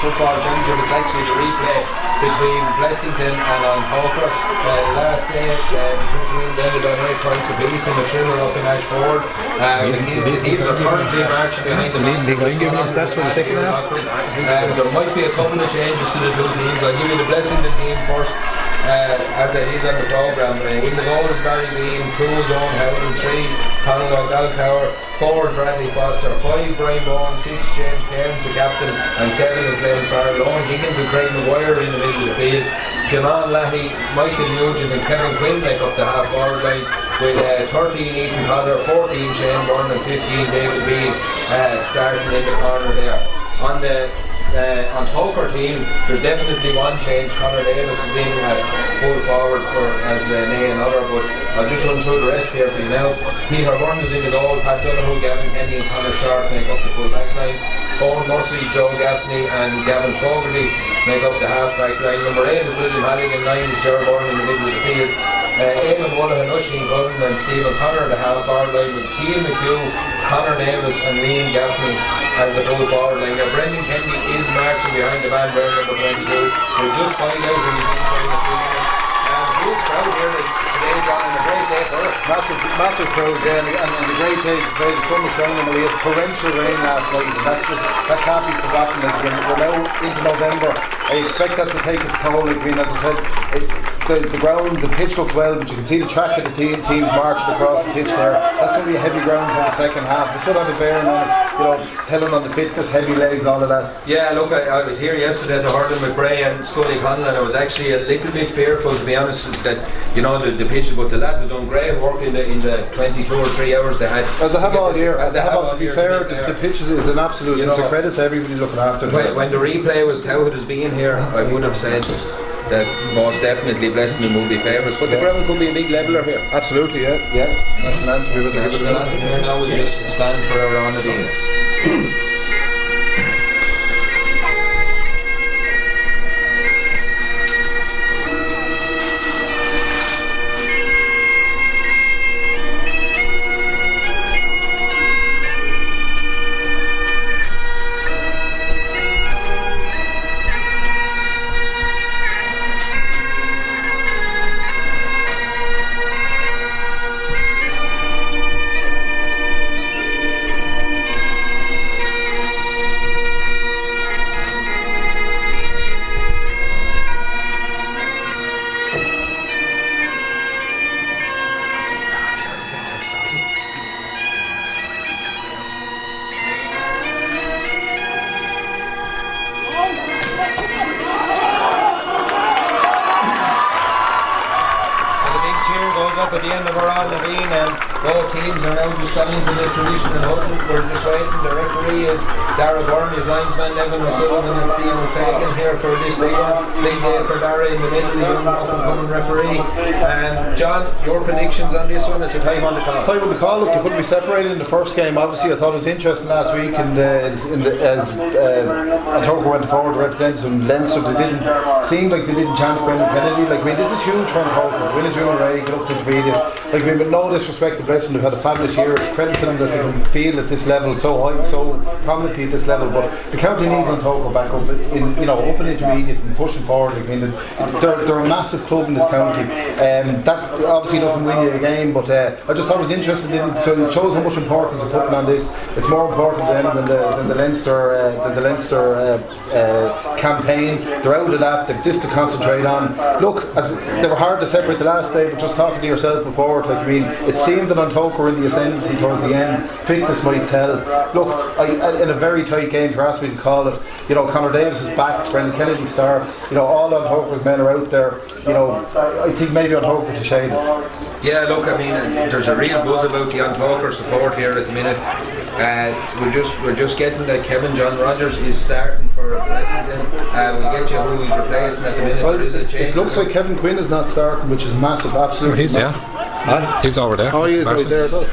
Football Championship. It's actually the replay between Blessington and Tochar. Last day, the two teams ended on 8 points apiece in the thriller up in Ashford. The teams are currently marching behind the man. Giving them stats for the second half. There might be a couple of changes to the two teams. I'll give you the Blessington team first. As it is on the programme, in the goal is Barry Bean, 2 is Owen Howden, 3 Conor Galcower, 4 is Bradley Foster, 5 Brian Bowen, 6 James Cairns the captain, and 7 is Glenn Farrell. Owen Higgins and Craig Maguire in the middle of the field. Kieran Lahey, Michael Nugent and Kevin Quinn make up the half forward line with 13 Ethan Hodder, 14 Shane Byrne and 15 David Bean starting in the corner there. On Tochar team, there's definitely one change. Conor Davis is in full forward as Nay and other, but I'll just run through the rest here for you now. Peter Byrne is in the goal, Pat Donoghue, Gavin Kenny and Conor Sharp make up the full back line. Owen Murphy, Joe Gaffney and Gavin Fogarty make up the half back line. Number 8 is William Halligan, 9 is Gerard Byrne in the middle of the field. Eamon Mulligan, Oisin Cullen and Stephen Connor the half forward line with Keane McHugh, Conor Davis and Liam Gaffney as the full forward line. Now Brendan Kennedy is marching behind the man wearing number 22. We'll just find out who he's in for in a few minutes. Huge crowd here today, John, and a great day for it. Massive crowd there, and a great day to say the sun was shining, and we had torrential rain last night, and that can't be forgotten. As we're now into November, I expect that to take its toll. I mean, as I said, the ground, the pitch looks well, but you can see the track of the teams marching across the pitch there. That's going to be a heavy ground for the second half. We could have a bearing on it, telling on the fitness, heavy legs, all of that. Yeah, look, I was here yesterday to Hurling McBray and Scully Connell, and I was actually a little bit fearful, to be honest, that the pitch, but the lads have done great work in the 22 or 3 hours they had. As they have all year. To be fair, the pitch is an absolute. It's a credit to everybody looking after it. When the replay was touted as being here, I would have said that most definitely Blessington will be favourites, but the ground could be a big leveller here. Absolutely, yeah. National anthem here now we'll just stand for our round of the at the end of our round of Ian, and both teams are now just got into the traditional huddle. We're just waiting. The referee is Dara Byrne, his linesman Evan O'Sullivan and Stephen Fagan here for this big one. Big day for Dara in the middle, the young up-and-coming referee. John, your predictions on this one? It's a time on the call. Time on the call. Look, you couldn't be separated in the first game. Obviously, I thought it was interesting last week, and as Tochar went forward to represent some Leinster, seemed like they didn't chance Brendan Kennedy. Like, I mean, this is huge for Tochar. Win a junior A, get up to the video. Like, I mean, with no disrespect to Blessington, they've had a fabulous year. It's credit to them that they can feel at this level so high, so prominently at this level. But the county needs on Tochar back up in, up and intermediate and pushing forward. I mean, they're a massive club in this county. That obviously doesn't win you a game, but I just thought it was interesting. So it shows how much importance they're putting on this. It's more important to them than the Leinster campaign. They're out of that. They've this to concentrate on. Look, they were hard to separate the last day, but just talking to yourself before, like, I mean, it seemed that on Tochar in the ascendancy towards the end, fitness might tell. Look, in a very tight game, if you asked me to call it, Conor Davis is back, Brendan Kennedy starts, all on Tocha's men are out there. I think maybe on Tochar to shade. Yeah, look, I mean, there's a real buzz about the Tochar support here at the minute. We're just getting that Kevin John Rogers is starting for Blessington. We'll get you who he's replacing at the minute. Well, there is a change. It looks like Kevin Quinn is not starting, which is massive, absolutely. He's there. He's over there. Oh, he is right there, though.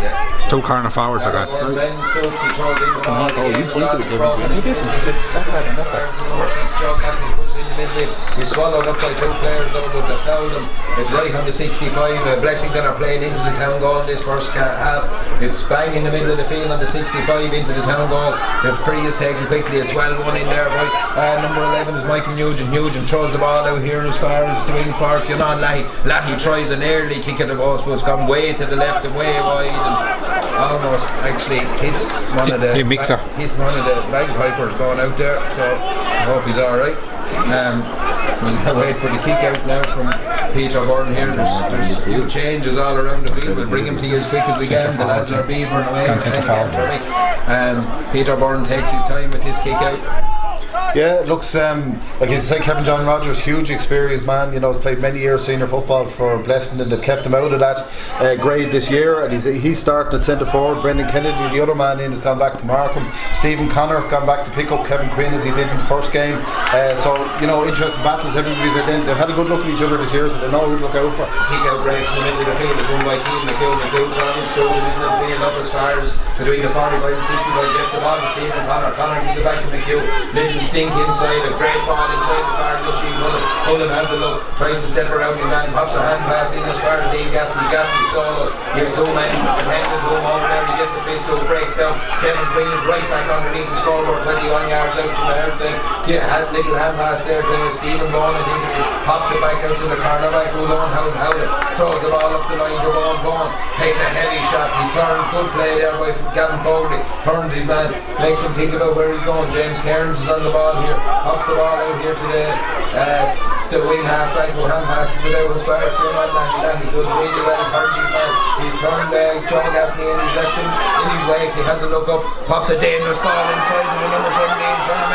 Yeah. Tochar on the forward to that. Number 6 Joe Gaffney's pushed in the middle. He's swallowed up by 2 players though, but they fouled him. It's right on the 65. Blessington are playing into the town goal this first half. It's bang in the middle of the field on the 65 into the town goal. The free is taken quickly. It's well won in there by number 11 is Michael Nugent. Nugent throws the ball out here as far as the wing for Fionn Lahey. Lahey tries an early kick at the post, but it's gone way to the left and way wide and almost actually hits one of the bagpipers going out there. So I hope he's alright. We'll wait for the kick out now from Peter Byrne here. There's a few changes all around the field. We'll bring him to you as quick as we can. The lads are beavering away. Peter Byrne takes his time with his kick out. Yeah, it looks like you say, Kevin John Rogers, huge experienced man. You know, he's played many years senior football for Blessington. They've kept him out of that grade this year, and he's starting at centre forward. Brendan Kennedy, the other man in, has gone back to Markham. Stephen Connor gone back to pick up Kevin Quinn as he did in the first game. So you know, interesting battles. Everybody's they've had a good look at each other this year, so they know who to look out for. Kick out breaks in the middle of the field is won by Keane McHugh. McHugh travels through the middle of the field up as far as between the 45 and 65. Gets the ball to Stephen Connor. Connor gives it back to McHugh. Little dink inside, a great ball inside as far as Lushy Mullen has a look, tries to step around his man, pops a hand pass in as far as Dean Gaffney solo. Here's 2 men dependent home over there. He gets a fist to breaks down. Kevin Quinn is right back underneath the scoreboard, 21 yards out from the house thing. Had little hand pass there to Stephen Bowen, and he pops it back out to the cornerback, goes on Howden, throws the ball up the line for Bowen, takes a heavy shot. He's turned, good play there by Gavin Fogarty, turns his man, makes him think about where he's going. James Cairns is on the ball here, pops the ball out here to the wing halfback who hand passes it out as far as Fionn Lahey does really well, turns his man. He's turned Joe Gaffney and he's left him in his wake. He has a look up, pops a dangerous ball inside to the number 17, Sean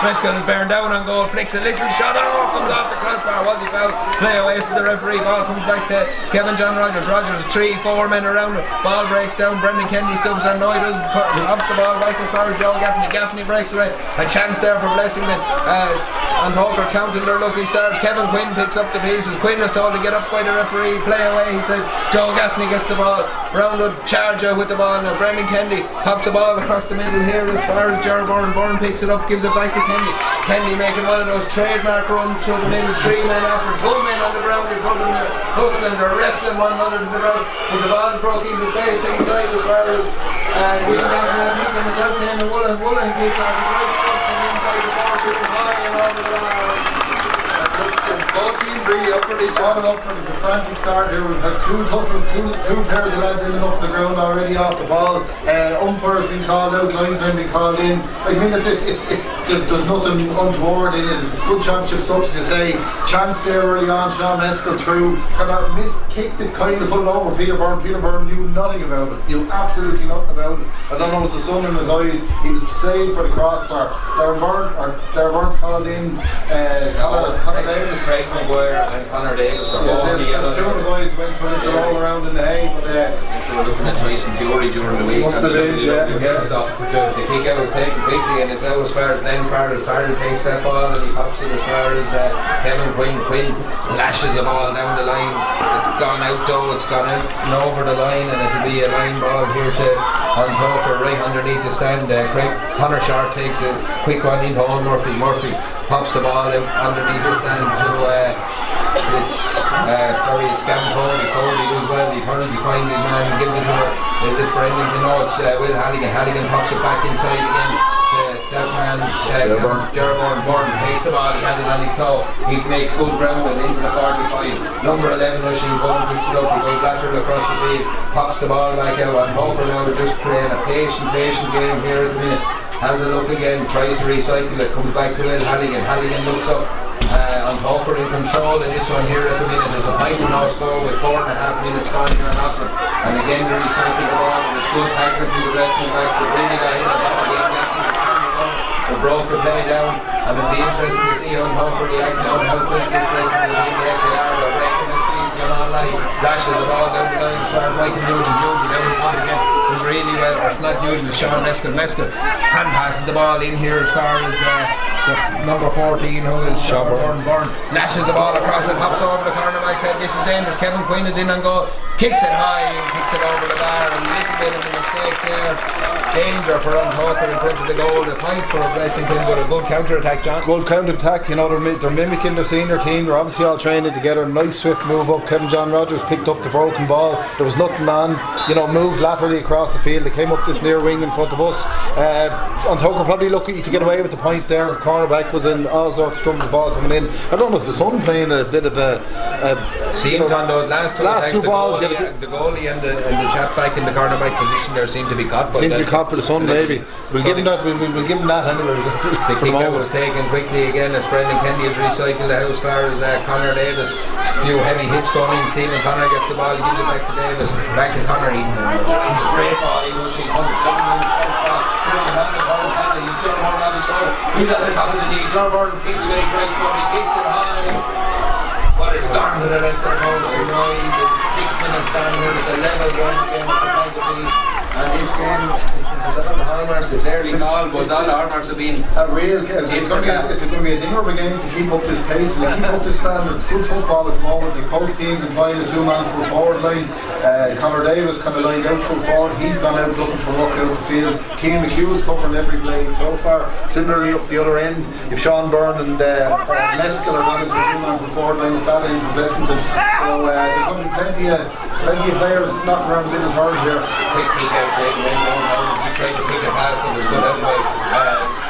Mescal is bearing down on goal, flicks a little shot, comes off the crossbar. Was he fouled? Play away to the referee. Ball comes back to Kevin John Rogers. Rogers 3-4 men around him. Ball breaks down. Brendan Kennedy stubs and does pops the ball back as far as Joe Gaffney. Gaffney breaks away. A chance there for Blessington. And Hawker counting their lucky stars. Kevin Quinn picks up the pieces. Quinn is told to get up by the referee. Play away. He says Joe Gaffney gets the ball. Brownwood charge out with the ball now. Brendan Kennedy pops the ball across the middle here as far as Jared Byrne. Byrne picks it up, gives it back to Kennedy. Kennedy making one of those trademark runs through the middle. 3 men after, 2 men on the ground. They're putting them hustling, they're wrestling one another to the ground. But the ball is broke into space inside as far as Queen Gaffney is out there. And Woolen kicks on the right foot from inside the 4 high and over the line. Both teams really up for this job. Up for the frantic start here. We've had 2 tussles, two pairs of lads in and up the ground already off the ball. Umpires been called out, linesmen been called in. I mean, there's nothing untoward in it. It's good championship stuff, as you say. Chance there early on, Sean Mescal through, kind of kicked it, kind of put it over Peter Byrne. Peter Byrne knew nothing about it. Knew absolutely nothing about it. I don't know, it was the sun in his eyes. He was saved by the crossbar. Darren called in. Conor Davis. Craig Maguire and Conor Davis are all the other. 2 of the boys went for it all around in the hay, but we were looking at Tyson Fury during the week. Must have been, yeah. So the kick out was taken quickly and it's out as far as Glenn Farrell. Farrell takes that ball and he pops it as far as Kevin Quinn. Quinn lashes the ball down the line. It's gone out though, it's gone out and over the line, and it'll be a line ball here to on Tochar right underneath the stand. Connor Sharp takes a quick one into Owen Murphy. Murphy pops the ball out underneath the stand to it's Gavin Foley. Foley does well, he turns, he finds his man, gives it to her. Is it Brendan? No, it's Will Halligan. Halligan pops it back inside again. That man, Jared Byrne takes the ball, he has it on his toe, he makes good ground with into the 45. Number 11 Rushing Byrne picks it up, he goes lateral across the field, pops the ball back out, and Hopper now just playing a patient game here at the minute. Has a look again, tries to recycle it, comes back to Will Halligan. Halligan looks up. On Hopper in control in this one here at the minute. There's a pint and no score with 4.5 minutes gone here on offer. And again they recycle the ball, and it's good tackling from the wrestling backs. They really got in the ball again. They broke the play down, and it'll be interesting to see how Hopper react now and how quick this Blessington will be. They are, they're breaking their speed, lashes the ball down the line as far as Michael Nugent down the front again. Does really well, or it's not Nugent, it's Sean Mescal. Hand passes the ball in here as far as number 14, who is Sean Byrne, lashes the ball across and hops over the cornerback's head. This is dangerous. Kevin Quinn is in and goal, kicks it high and kicks it over the bar. A little bit of a mistake there. Danger for Tochar in front of the goal. The point for Blessington, but a good counter attack, John. Good counter attack. You know, they're mimicking their senior team. They're obviously all training together. Nice swift move up. Kevin John Rogers picked up the broken ball. There was nothing on. You know, moved laterally across the field. They came up this near wing in front of us. Tochar probably lucky to get away with the point there. The cornerback was in all sorts of trouble with the ball coming in. I don't know, is the Sun playing a bit of a seemed on those last two balls, the goalie and the chap back in the cornerback position there seemed to be caught. Seemed to be caught for the Sun, maybe. We'll give him that. We'll give him that anyway. The kick out was taken quickly again as Brendan Kennedy has recycled it out as far as Conor Davis. A few heavy hits going in. Stephen Conor gets the ball, he gives it back to Davis, back to Conor. He drives a great ball. He goes, he comes down in his first ball. He's John Byrne on his shoulder. He's at the top of the knee. John Byrne kicks it right foot. He kicks it high. But it's gone to the left of the post. 6 minutes down here. It's a level game. It's a point apiece. And this game is on the hallmarks. It's early call, but all the hallmarks have been a real. It's going to be a dinner of a game to keep up this pace and keep up this standard. It's good football at the moment. The both teams are playing a two-man full forward line. Conor Davis kind of lined out full forward. He's gone out looking for work out the field. Cian McHugh is covering every blade so far. Similarly up the other end, if Sean Byrne and Mescal are gone into a two-man full forward line at that end for Blessington. So there's going to be plenty of players knocking around the middle third here. Quick kick out. He tried to pick it fast, but it was good out by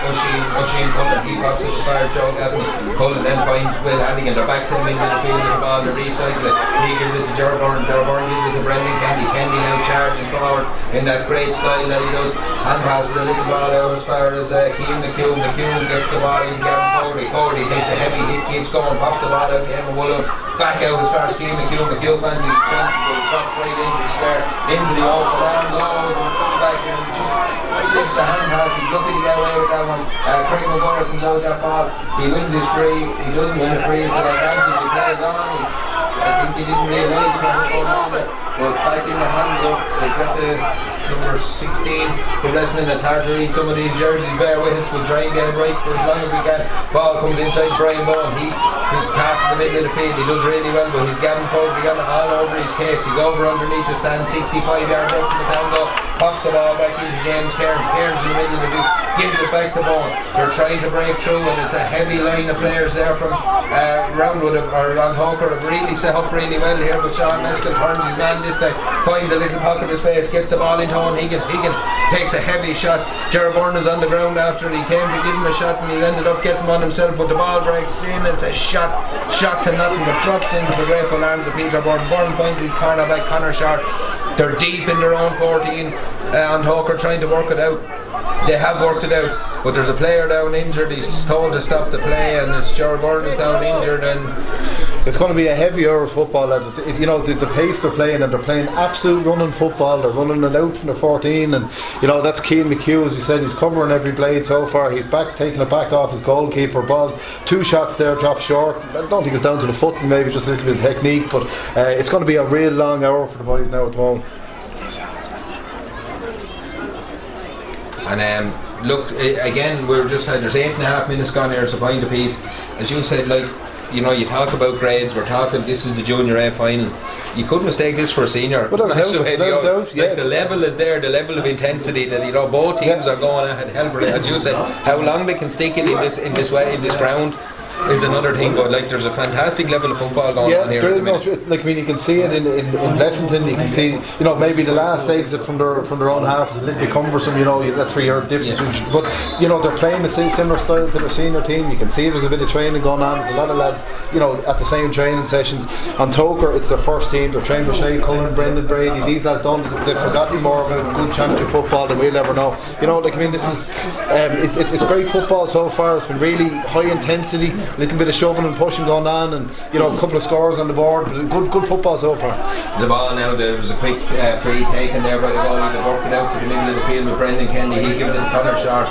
Oisin Cullen. He pops it as far as Joe Gaffney. Cullen then finds Will Hannigan. They're back to the middle of the field with the ball. They recycle it. He gives it to Ger Byrne. Ger Byrne gives it to Brendan Kennedy. Kennedy now charging forward in that great style that he does. And passes a little ball out as far as Cian McHugh. McHugh gets the ball into Gavin Foley. Foley takes a heavy hit, keeps going, pops the ball out to Emma Woolen. Back out as far as Cian McHugh. McHugh fancies a chance, but he drops right into the square, into the open arms. Back and just slips a hand pass. He's lucky to get away with that one. Craig McGuire comes out with that ball. He wins his free. He doesn't win a free. It's an advantage. He plays on. I think he didn't realise what was going on there. But back in the hands up, they got the number 16 for Blessington. It's hard to read some of these jerseys. Bear with us. We'll try and get it right for as long as we can. Ball comes inside Brian Bowen. He's past the middle of the field. He does really well, but he's Gavin Foley got it all over his case. He's over underneath the stand, 65 yards out from the down goal. Pops the ball back into James Cairns. Cairns in the middle of the field, gives it back to Bowen. They're trying to break through, and it's a heavy line of players there from Roundwood or Tochar have really set up really well here. But Sean Mescal turns his man this time, finds a little pocket of space, gets the ball into Owen Higgins. Higgins takes a heavy shot. Ger Byrne is on the ground after he came to give him a shot, and he ended up getting one himself. But the ball breaks in. It's a shot to nothing, but drops into the grateful arms of Peter Byrne. Byrne finds his cornerback Conor Short. They're deep in their own 14, and Tochar trying to work it out. They have worked it out, but there's a player down injured. He's told to stop the play, and it's Ger Byrne is down injured, and it's going to be a heavy hour of football, lads. If you know the pace they're playing, and they're playing absolute running football. They're running it out from the 14, and you know that's Cian McHugh, as you said. He's covering every blade so far. He's back, taking it back off his goalkeeper. Ball, 2 shots there, dropped short. I don't think it's down to the foot, and maybe just a little bit of technique. But it's going to be a real long hour for the boys now at the moment. And look, again, we're just there's 8.5 minutes gone here. It's a point apiece. As you said, like, you know, you talk about grades. We're talking. This is the Junior A final. You couldn't mistake this for a senior. Without doubt, like the level is there, the level of intensity that both teams are going at. Hell, as you said, how long they can stick it in this ground is another thing, but like there's a fantastic level of football going on here. There is you can see it in Blessington. You can see, maybe the last exit from their own half is a little bit cumbersome. That's where your difference. Yeah. But they're playing the similar style to their senior team. You can see there's a bit of training going on. There's a lot of lads, at the same training sessions. On Tochar, it's their first team. They're training with Shea Cullen, Brendan Brady. These lads they've forgotten more about good championship football than we'll ever know. This is it's great football so far. It's been really high intensity. a little bit of shoving and pushing going on, and you know, a couple of scores on the board. Good football so far. The ball now, there was a quick free taken there by the goalie that worked it out to the middle of the field with Brendan Kennedy. He gives it to Tochar,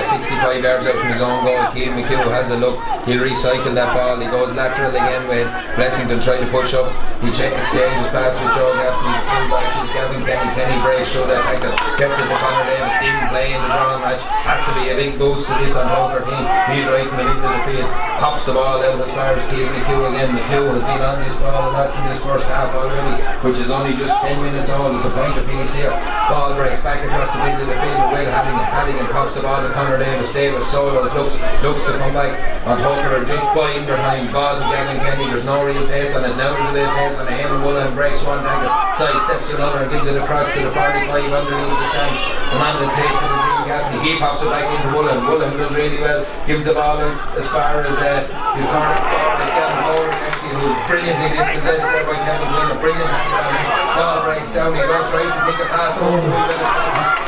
65 yards out from his own goal. Keane McHugh has a look, he'll recycle that ball, he goes lateral again with Blessington trying to push up. He exchanges pass with Joe Gaffney, the full back is Gavin Kenny breaks through that tackle, gets it to Conor Davis. Stephen playing the drawing match, has to be a big boost to this on Tochar team. He's right in the middle of the field, pops the ball out as far as Keane McHugh again. McHugh has been on this ball a lot in this first half already, which is only just 10 minutes old. It's a point apiece here. Ball breaks back across the middle of the field. Will Halligan pops the ball to Conor Davis. Davis solos, looks to come back on Tochar, just buying their time. Ball to Gavin Kenny. There's no real pace on it. Now there's a bit of pace on it. Eamon Woolen breaks one tackle, side steps another and gives it across to the 45 underneath the stand. The man that takes it is Dean Gaffney. He pops it back into Woolen. Woolen does really well. Gives the ball out as far as his corner is Gavin Fowler, actually, who's brilliantly dispossessed there by Kevin Quinn. A brilliant hand on him. Ball breaks down. He tries to take a pass over the wheel of passes.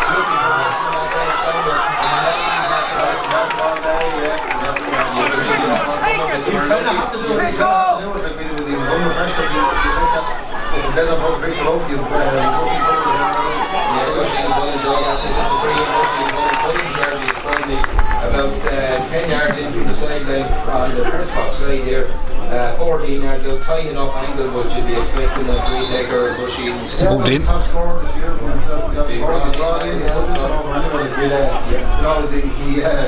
Looking for this in that base down. He kind of had to do it. He was under pressure. If you take that, if you then have picked it up, you've pushing about 10 yards in from the sideline on the press box side here, 14 yards out, tying up angle, but you'd be expecting a free taker. Bushy's moved in. Top scorer this year for himself. He got brought in.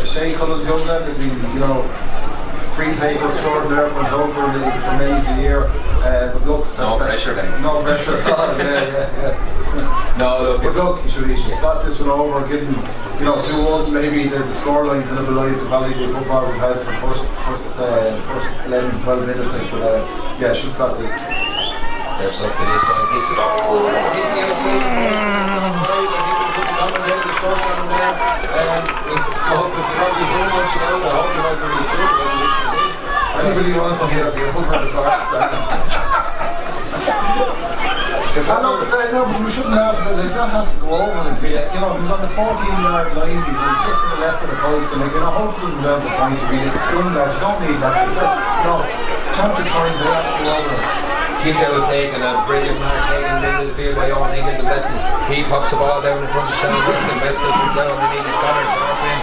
Shane Cullen's young lad had been, you know, free taker extraordinaire from Tochar for many a year. But look, no pressure then. No pressure at all. Yeah. No, look, but look, he should start this one over, give him, you know, 2-1, maybe the scoreline to the belies of quality of football we've had for first 11, 12 minutes. But yeah, should start this. Steps up to this time, kicks it. Oh, let's hit the outside. The first one there. I hope if you're probably too much now, I hope you're not really sure. Anybody wants to get up here, over the box. No, but we shouldn't have. That has to go over the place. You know, he's on the 14-yard line. He's just to the left of the post, and you know, hopefully he's down the point. It's done that. You don't need that. No, chance to find the left to go over. Kick out was taken, a brilliant mark taken into the field by Owen Higgins of Blessington. He pops the ball down in front of Sean Meskel. Meskel comes down underneath his collar, sharp in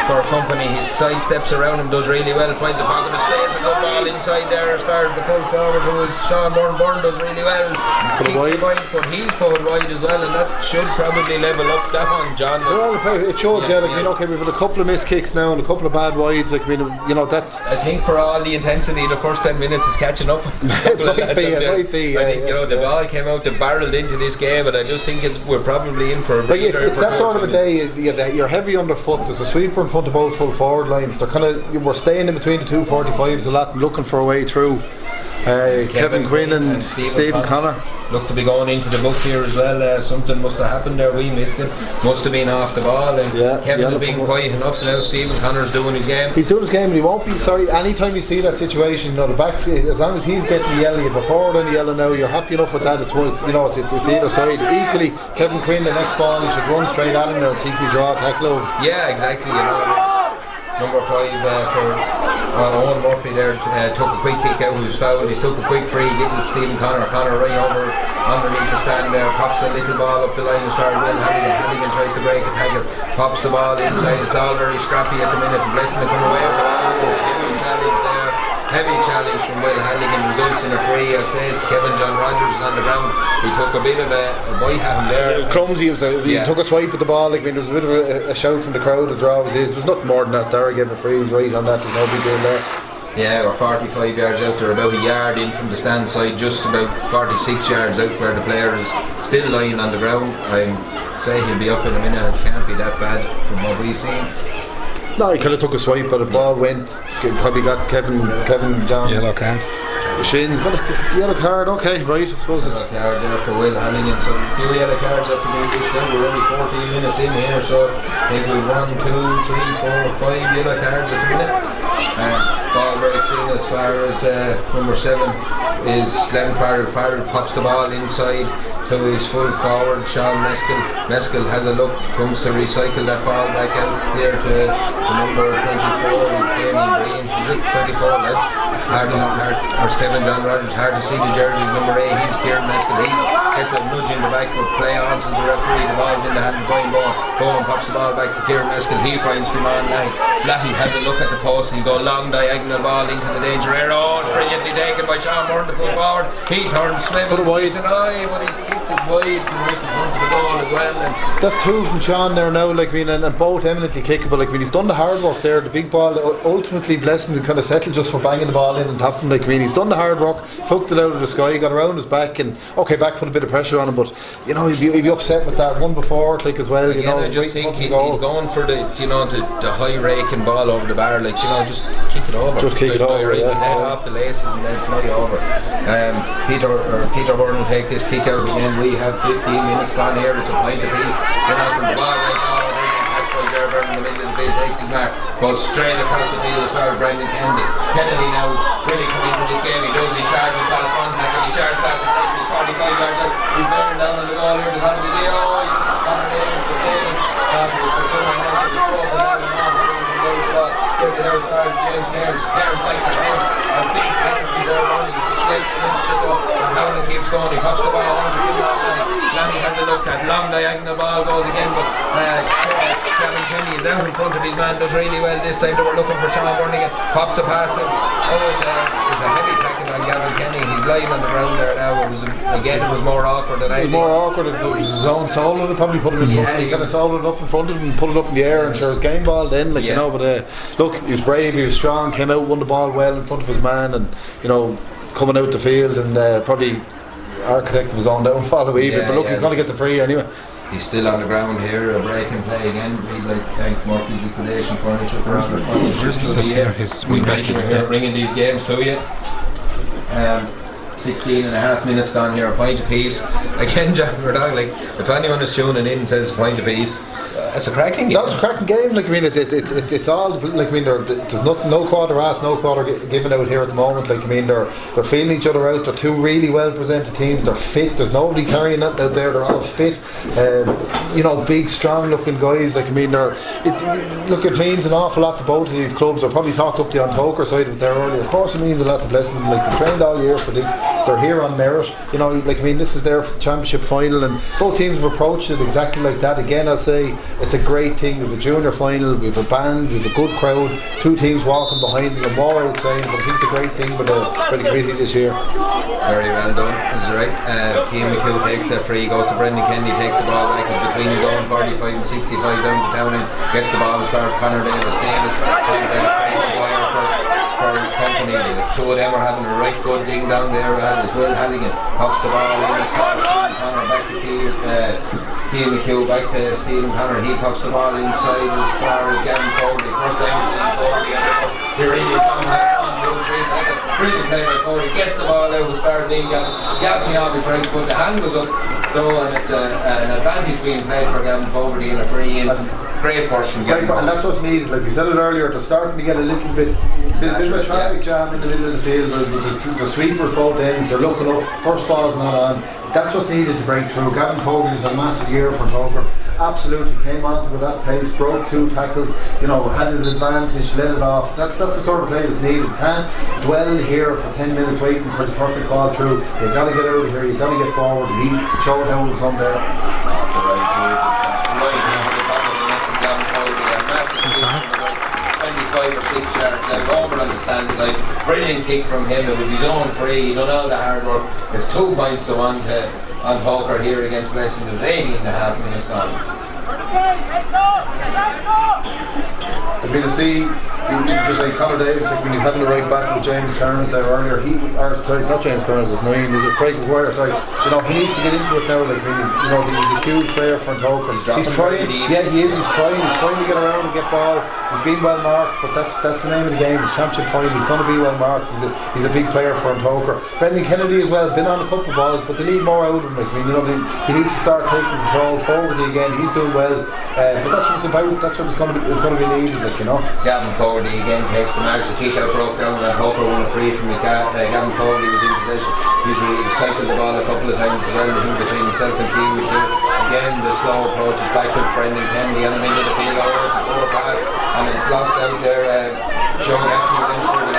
for a company. He sidesteps around him, does really well, finds a pocket of space, a good ball inside there as far as the full forward who is Sean Byrne. Byrne does really well. Kicks a point, but he's pulled wide as well, and that should probably level up that one, John. Well, it shows, yeah, like, I mean, okay, we've had a couple of missed kicks now and a couple of bad wides. Like, I mean, you know, that's. I think for all the intensity, the first 10 minutes is catching up. It might be. I think, you know, the ball came out, that barreled into this game, but I just think we're probably in for a breather. It's that sort of a day. You're heavy underfoot. There's a sweeper in front of both full forward lines. They're kind of, we're staying in between the two 45s a lot and looking for a way through. Kevin Quinn and Stephen Connor look to be going into the book here as well. Something must have happened there, we missed it, must have been off the ball, and Kevin has been quiet enough to now. Stephen Connor's doing his game. He's doing his game, and he won't be sorry anytime you see that situation. You know, the backs, as long as he's getting the yellow, you have a forward and the yellow now, you're happy enough with that. It's one, you know, it's either side. Equally, Kevin Quinn, the next ball, he should run straight at him now and see if he draw a tackle over. Yeah, exactly, you know. Number 5 for Owen Murphy there took a quick kick out, he was fouled. He's took a quick free, gives it to Stephen Connor. Connor right over underneath the stand there, pops a little ball up the line as far as Will Halligan tries to break a tackle, pops the ball inside. It's all very scrappy at the minute. Blessington come away with the ball. Heavy challenge there. Heavy challenge from Will Halligan results in a free. I'd say it's Kevin John Rogers on the ground. He took a bit of a bite at him there. Clumsy. He took a swipe at the ball. Like, I mean, there was a bit of a shout from the crowd, as there always is. There was nothing more than that. Dara gave a free. He's right on that. There's no big deal there. Yeah, we're 45 yards out there, about a yard in from the stand side, just about 46 yards out where the player is still lying on the ground. I'd say he'll be up in a minute. It can't be that bad from what we've seen. No, he kind of took a swipe, but the ball went. Probably got Kevin down. Yellow card. Shane's got a yellow card. Okay, right. I suppose it's yellow card there for Will Halligan. So a few yellow cards have to be pushed out. We're only 14 minutes in here, so I think we've 1, 2, 3, 4, 5 yellow cards at the minute. Ball breaks in as far as number 7 is Glenn Farrell. Farrell pops the ball inside to his full forward, Sean Meskel. Meskel has a look, comes to recycle that ball back out here to the number 24 24 lads. There's Kevin John Rogers, hard to see the jerseys, number 8, he's Kieran Meskin, he gets a nudge in the back, but play on, says the referee, the ball's in the hands of Brian Bowen. Bowen pops the ball back to Kieran Meskin, he finds Freeman Lahey has a look at the post, he'll go long diagonal ball into the danger area. Oh, brilliantly taken by Sean Byrne, the full forward. He turns, swivels, gets an eye, but he's kicked it wide from right in front of the goal as well. And that's two from Sean there now, like, I mean, and both eminently kickable. Like, I mean, he's done the hard work there. The big ball ultimately Blessington kind of settled just for banging the ball in and tapping. Like, I mean, he's done the hard work, plucked it out of the sky, got around his back, and okay, back put a bit of pressure on him, but you know, he'd be upset with that one before, like, as well. Again, you know, I just think he's going for the high raking ball over the bar, like, just kick it over. Just kick it over, right, net off the laces and then fly over. Peter Byrne will take this kick out again. We have 15 minutes gone here. It's a point apiece. They're not from the ball right now. That's why Jerry Byrne in the middle of the field takes his mark, goes straight across the field as far as Brendan Kennedy. Kennedy now really coming into this game. He charges past one tackle, he charges past the second, he's 45 yards out. He's bearing down on the goal here. There's Connor Davis, for someone else in the club, gets it out as far as James Cairns back to him. A big tackle from Jerry Byrne. He's slick and misses it up. And Howland keeps going. He pops the ball on the field. Lanny has a look. That long diagonal ball goes again, but Gavin Kenny is out in front of his man. Does really well this time. They were looking for Sean Byrne again. Pops it past him. It's a heavy tackle on Gavin Kenny. He's lying on the ground there now. It was more awkward than I think. It was more awkward. It was his own soul, and probably put it in front. He kind of sold it up in front of him and put it up in the air, and sure, it's game ball then, like, you know. But look, he was brave, he was strong, came out, won the ball well in front of his man, and you know, coming out the field, and probably architect of his own downfall a wee bit. But look, he's going to get the free anyway. He's still on the ground here, a break and play again. We'd like to thank Murphy Liquidation Furniture for bringing these games to you. 16 and a half minutes gone here, a point apiece. Again, John Murdoch, like, if anyone is tuning in and says a point apiece, it's a cracking game. That's a cracking game. Like, I mean, it's all, like, I mean, there's no quarter asked, no quarter given out here at the moment. Like, I mean, they're feeling each other out. They're two really well presented teams. They're fit. There's nobody carrying that out there. They're all fit. You know, big, strong looking guys. Like, I mean, it means an awful lot to both of these clubs. I probably talked up the Tochar side of it there earlier. Of course, it means a lot to Blessington. Like, they've trained all year for this. They're here on merit. You know, like, I mean, this is their championship final, and both teams have approached it exactly like that. Again, I'll say it's a great thing. We have a junior final, we have a band, we have a good crowd, two teams walking behind them, more outside, but I think it's a great thing for the committee this year. Very well done, this is right. Keane McHugh takes that free, goes to Brendan Kennedy, takes the ball back, is between his own 45 and 65 down to town, and gets the ball as far as Conor Davis plays wire for company. The two of them are having a right good ding down there as well. Halligan pops the ball in as far as Stephen Connor, back to Keane McHugh, back to Stephen Connor. He pops the ball inside as far as Gavin Foley. First time we've seen Foley on the rush. Here he is on that 1, 2, 3. Brilliant play by Foley. Gets the ball out as far as being Gavin on his right foot. The hand was up though, and it's an advantage being played for Gavin Foley and a free in. Great burst from Gavin. And that's what's needed. Like we said it earlier, they're starting to get a little bit of a traffic jam in the middle of the field. The sweepers both ends, they're looking up. First ball's not on. That's what's needed to break through. Gavin Fogarty's had a massive year for Tochar. Absolutely came on with that pace, broke 2 tackles, you know, had his advantage, let it off. That's the sort of play that's needed. Can't dwell here for 10 minutes waiting for the perfect ball through. You've got to get out of here, you've got to get forward. He showed how it was on there. That's right. 25 or 6 yards left over on the stand side. Brilliant kick from him. It was his own free. He done all the hard work. It's 2 points to 1 on Tochar here against Blessington. 18 and a half minutes gone. I've been to see, just like Conor Davis, like when he's having a right battle with James Kearns there earlier, it's not James Kearns, it's Nine, he's a Craig McGuire, sorry. You know, he needs to get into it now, like, I mean, he's a huge player for Tochar. He's trying, he's trying to get around and get ball. He's been well marked, but that's the name of the game, it's championship final, he's going to be well marked, he's a big player for Tochar. Brendan Kennedy as well, been on a couple of balls, but they need more out of him, like, I mean, you know, he needs to start taking control forwardly again, he's doing well, but that's what it's about, that's what it's going to be needed, like, you know. Gavin Foley again takes the march. The kick out broke down and Tochar won a free from the Gavin Foley was in possession. Usually he cycled the ball a couple of times as well between himself and Keane McHugh. Again the slow approach is back with Brendan Kennedy and him into the field. It's a poor pass and it's lost out there. Joe Gaffney went for the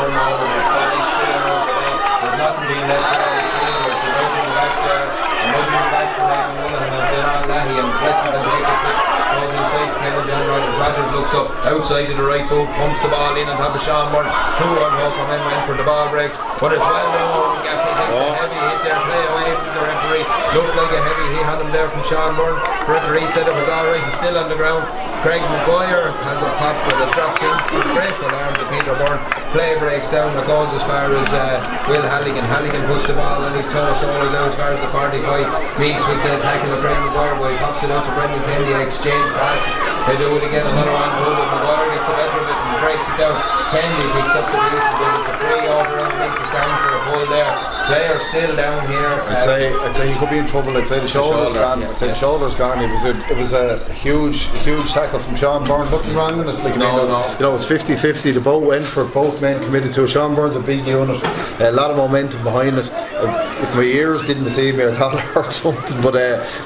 turnover, there's bodies spilling over the leg, there's nothing being left there, it's a nudge in the back there, a nudge in the back for Nathan Mullen, and then on Lahey and Blessington take it quick, goes inside Kevin John Rogers. Rogers looks up, outside to the right boot, pumps the ball in on top of Sean Byrne, 2 on Hull come in, went for the ball breaks, but it's well done. Gaffney takes a heavy hit there, play away, says the referee, looked like a heavy hit on him there from Sean Byrne. The referee said it was alright, he's still on the ground. Craig Maguire has a pop but it drops in, great for the arms of Peter Byrne. Play breaks down, it goes as far as Will Halligan. Halligan puts the ball on his toe, Solos out as far as the 45, meets with the tackle of Craig Maguire, but he pops it out to Brendan Kennedy and exchange passes. They do it again, another one pull, but Maguire gets the better of it and breaks it down. Kennedy picks up the pieces, but it's a free over underneath the stand for a pull there. Player still down here. I'd say he could be in trouble. I'd say the shoulder's gone. I'd say the shoulder's gone. It was a huge tackle from Sean Byrne. Nothing wrong in it. Like, no. You know, it was 50-50. The boat went for both men committed to it. Sean Byrne's a big unit. A lot of momentum behind it. If my ears didn't deceive me, I thought I heard something. But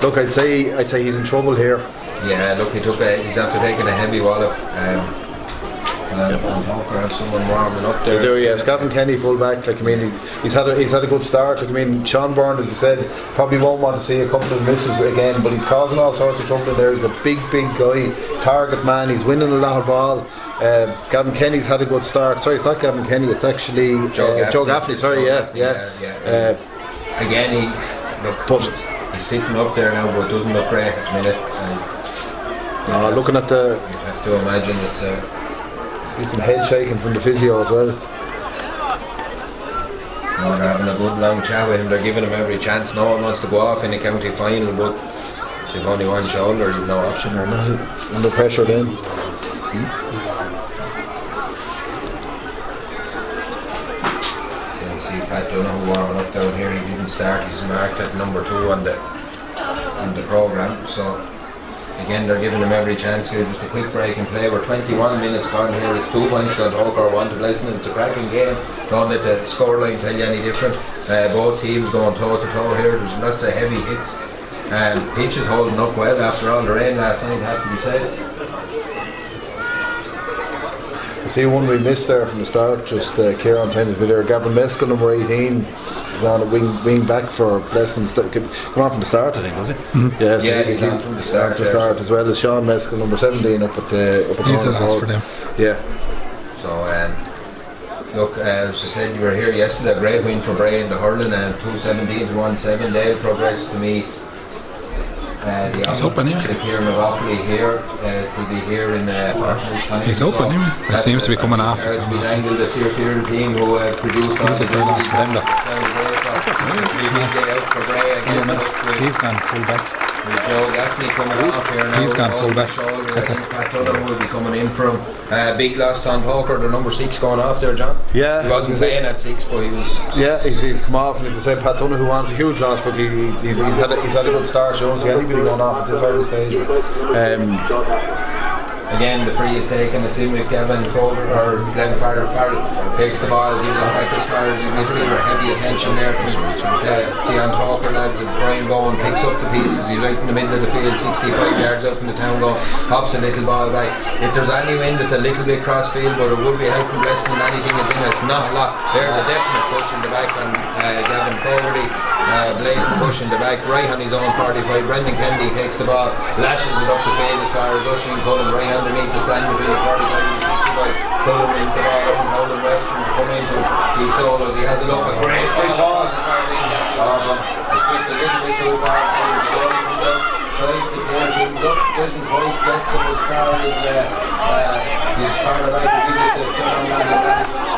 look, I'd say he's in trouble here. Yeah, look, he's after taking a heavy wallop. And Tochar have someone warming up there. They do, yes. Gavin Kenny full back. Like, I mean, he's had a good start. Like, I mean, Sean Byrne, as you said, probably won't want to see a couple of misses again, but he's causing all sorts of trouble in there. He's a big guy, target man. He's winning a lot of ball. Gavin Kenny's had a good start. Sorry, it's not Gavin Kenny. It's actually Joe Gaffney. Sorry, yeah. Again, he's sitting up there now, but it doesn't look great at the minute. Looking at the, you'd have to imagine it's see some head shaking from the physio as well. They're having a good long chat with him. They're giving him every chance. No one wants to go off in the county final, but they've only one shoulder, you've no option. Under pressure then. You can see Pat Donoghue warming up down here. He didn't start. He's marked at number 2 on the programme. So again, they're giving him every chance here. Just a quick break and play. We're 21 minutes gone here. It's 2 points on Tochar, 1 to Blessington. It's a cracking game. Don't let the scoreline tell you any different. Both teams going toe to toe here. There's lots of heavy hits. And pitch is holding up well after all the rain last night, has to be said. I see one we missed there from the start. Just Kieran Taylor's video. Gavin Meskel, number 18. He's on a wing back for Blessington. Come on from the start, I think, was he? Mm-hmm. Yeah, so he's on from the start. As well as Sean Meskel, number 17, up at he's the last for them. Yeah. So, look, as I said, you were here yesterday. A great win for Bray in the hurling, and 217 to 1-7. They'll progress to meet he's open here. Here to be here in time. He's open anyway. He seems to be coming off. There's been Angle, the Searpier team who produced all the loss for them. He's gone full back. Joe Gaffney coming off here now. He's gone full back. I think Pat Donoghue will be coming in from big loss on Tochar, the number 6 going off there, John. Yeah. He wasn't playing at 6, but he was. Yeah, he's come off, and as I said, Pat Donoghue wants a huge loss, but he's had a good start. So I don't see anybody going off at this early stage. Again, the free is taken. It's in with Gavin Folder or Glenn Farrell. Farrell takes the ball, gives it back as far as his midfielder. Heavy attention there from the Tochar lads. And Brian Bowen picks up the pieces. He's right in the middle of the field, 65 yards out from the town goal. Hops a little ball back. If there's any wind, it's a little bit cross field, but it would be helping Blessington. Anything is in it. It's not a lot. There's a definite push in the back on Gavin Fogarty. Blazing push in the back, right on his own 45. Brendan Kennedy takes the ball, lashes it up the field as far as Usheen pulling right underneath the stand between the 45 and the 65. Pulling into the ball and holding Webster to come into the solos. He has a look at great ball. It's just a little bit too far. The goal comes out, tries to clear things up, doesn't quite get him as far as his Carolina to visit the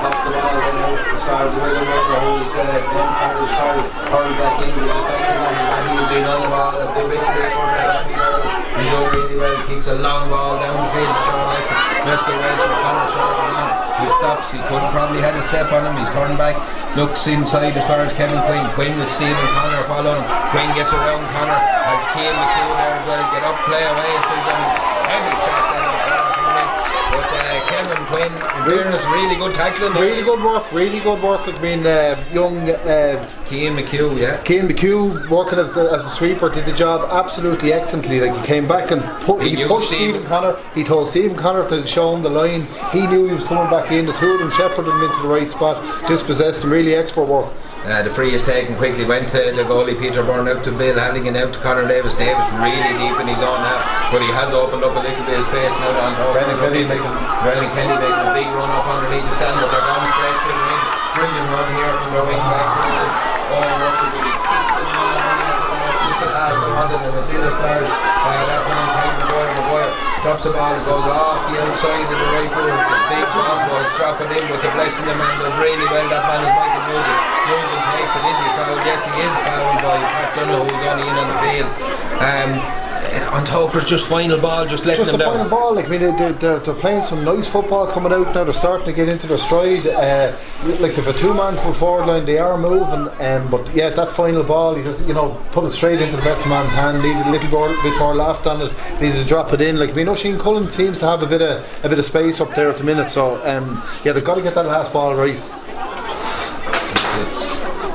pops the ball as far as the William Runner, who's Farrell hurls back in with the back of the he's been on the ball a good bit of this first half. He's done really well, kicks a long ball down the field to Sean Meskel Wedge with Conor Shaw is on. He stops, he could have probably had a step on him, he's turned back, looks inside as far as Kevin Quinn with Stephen Connor following him. Quinn gets around Connor, has Cian McHugh there as well, get up, play away, says heavy shot down the corner coming in. But Kevin Quinn. In fairness, really good tackling there. Really good work. I mean, young Cian McHugh, yeah. Cian McHugh working as a sweeper did the job absolutely excellently. Like, he came back and he pushed Stephen Connor. He told Stephen Connor to show him the line. He knew he was coming back in. The two of them shepherded him into the right spot, dispossessed him. Really expert work. The free is taken quickly, went to the goalie Peter Byrne, out to Bill Hannigan, out to Conor Davis. Davis really deep in his own half, but he has opened up a little bit of space now on top. Brendan Kenny making a big run up underneath the stand, but they're going straight through the ring. Brilliant run here from the wing back. He kicks it just the pass they wanted, and it's in as far as that man Maguire drops the ball and goes off the outside of the right board. It's a big long ball, it's dropping in, but the Blessington man does really well. That man is Michael Nugent. Nugent takes it. Is he fouled? Yes, he is fouled by Pat Donoghue, who's only in on the field. On Tochar, just final ball, just letting them down. Just the final ball. Like, I mean, they're playing some nice football coming out now. They're starting to get into their stride. Like, they've a two-man full forward line. They are moving, but yeah, that final ball, he just put it straight into the best man's hand. Needed a little bit more left on it. Needed to drop it in. Like, I mean, Oisin Cullen seems to have a bit of space up there at the minute. So yeah, they've got to get that last ball right.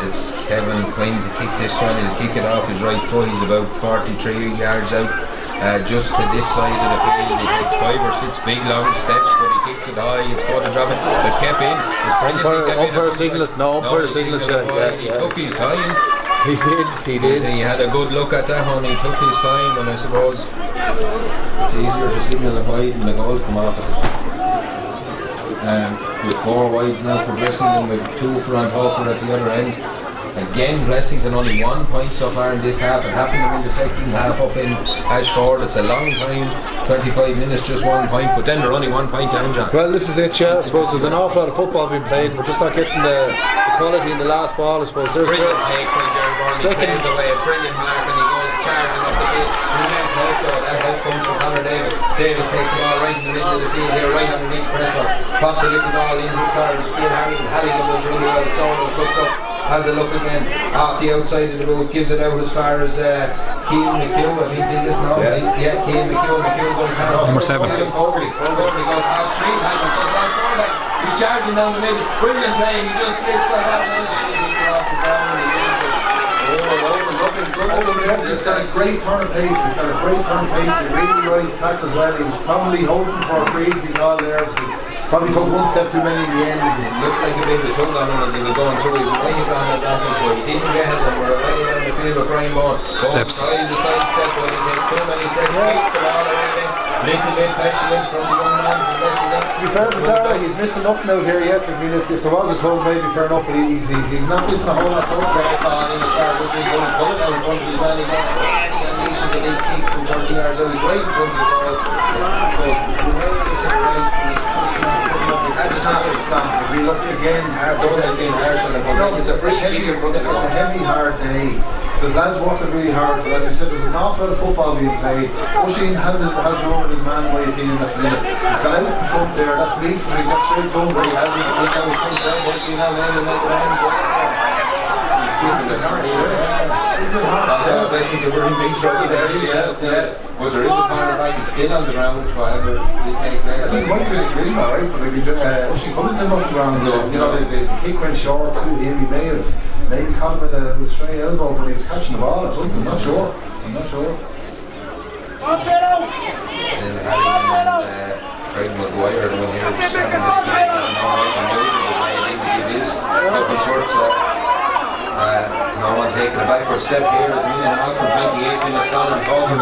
It's Kevin Quinn to kick this one. He'll kick it off his right foot. He's about 43 yards out, just to this side of the field. He takes 5 or 6 big long steps, but he kicks it high. It's caught to drop it. It's kept in. It's brilliant. Umpire signature. Umpire signature. He took his time. He did. He had a good look at that one. He took his time, and I suppose it's easier to signal a wide and the goal come off it. With 4 wides now for Blessington, with 2 for Tochar at the other end. Again, Blessington only 1 point so far in this half. It happened in the second half up in Ashford. It's a long time, 25 minutes, just 1 point, but then they're only 1 point down, John. Well, this is it, yeah. I suppose there's an awful lot of football being played. We're just not getting the quality in the last ball, I suppose. There's brilliant take by Jerry Byrne. He plays away a brilliant mark and he goes charging up the field. Immense help though. That help comes from Conor Davis. Davis takes the ball right in the middle of the field here, right underneath the press box. Pops a little ball into the far as Bill Hannigan does really well. Someone looks up, has a look again off the outside of the boot, gives it out as far as Cian McHugh, I think, is it? No? Yeah, Cian McHugh going past number 7. Foley goes past 3, Hannigan goes down forward. He's charging down the middle, brilliant play. He just slips off the ground. He's got a great turn of pace. He really rides tackle as well. He was probably hoping for a free kick all there. Probably took 1 step too many in the end. It looked like a bit of a tongue on him as he was going through. He was right on that back, but he didn't get it. And we're right around the field with Brian Bourne. Steps. Tries a side step, but he takes too many steps. Kicks the ball away then. Little bit petulant from the young man from Blessington. To be fair to Dara, he's missing up now here yet. I mean, if there was a tongue, maybe fair enough, but he's not missing a whole lot so far. In as far as Oisin Cullen pulling out in front of his man again. He unleashes a big kick from 30 yards out. He's right in front of the ball. If we look again, it's a free kick in front of the ball. It's a heavy, hard day. The lads working really hard, but as we said, there's an awful lot of football being played. Oisin has run with his man, in my opinion, at the minute. He's got out in front there, that's me, he gets straight home, but he hasn't. Oisin now landing at the end. He's giving the harsh, Blessington were in big trouble there, but there is a corner back, he's still on the ground, however, they take place. I think it might be a green, alright, but Oisin Cullen didn't on the ground. The kick went short to him, he may have maybe caught him with a stray elbow when he was catching the ball or something. I'm not sure. Then Hannigan and Craig Maguire are going here to stand in the game. Give his open sort, so no one taking a backward step here. It's really an awkward 28 minutes gone and Tochar.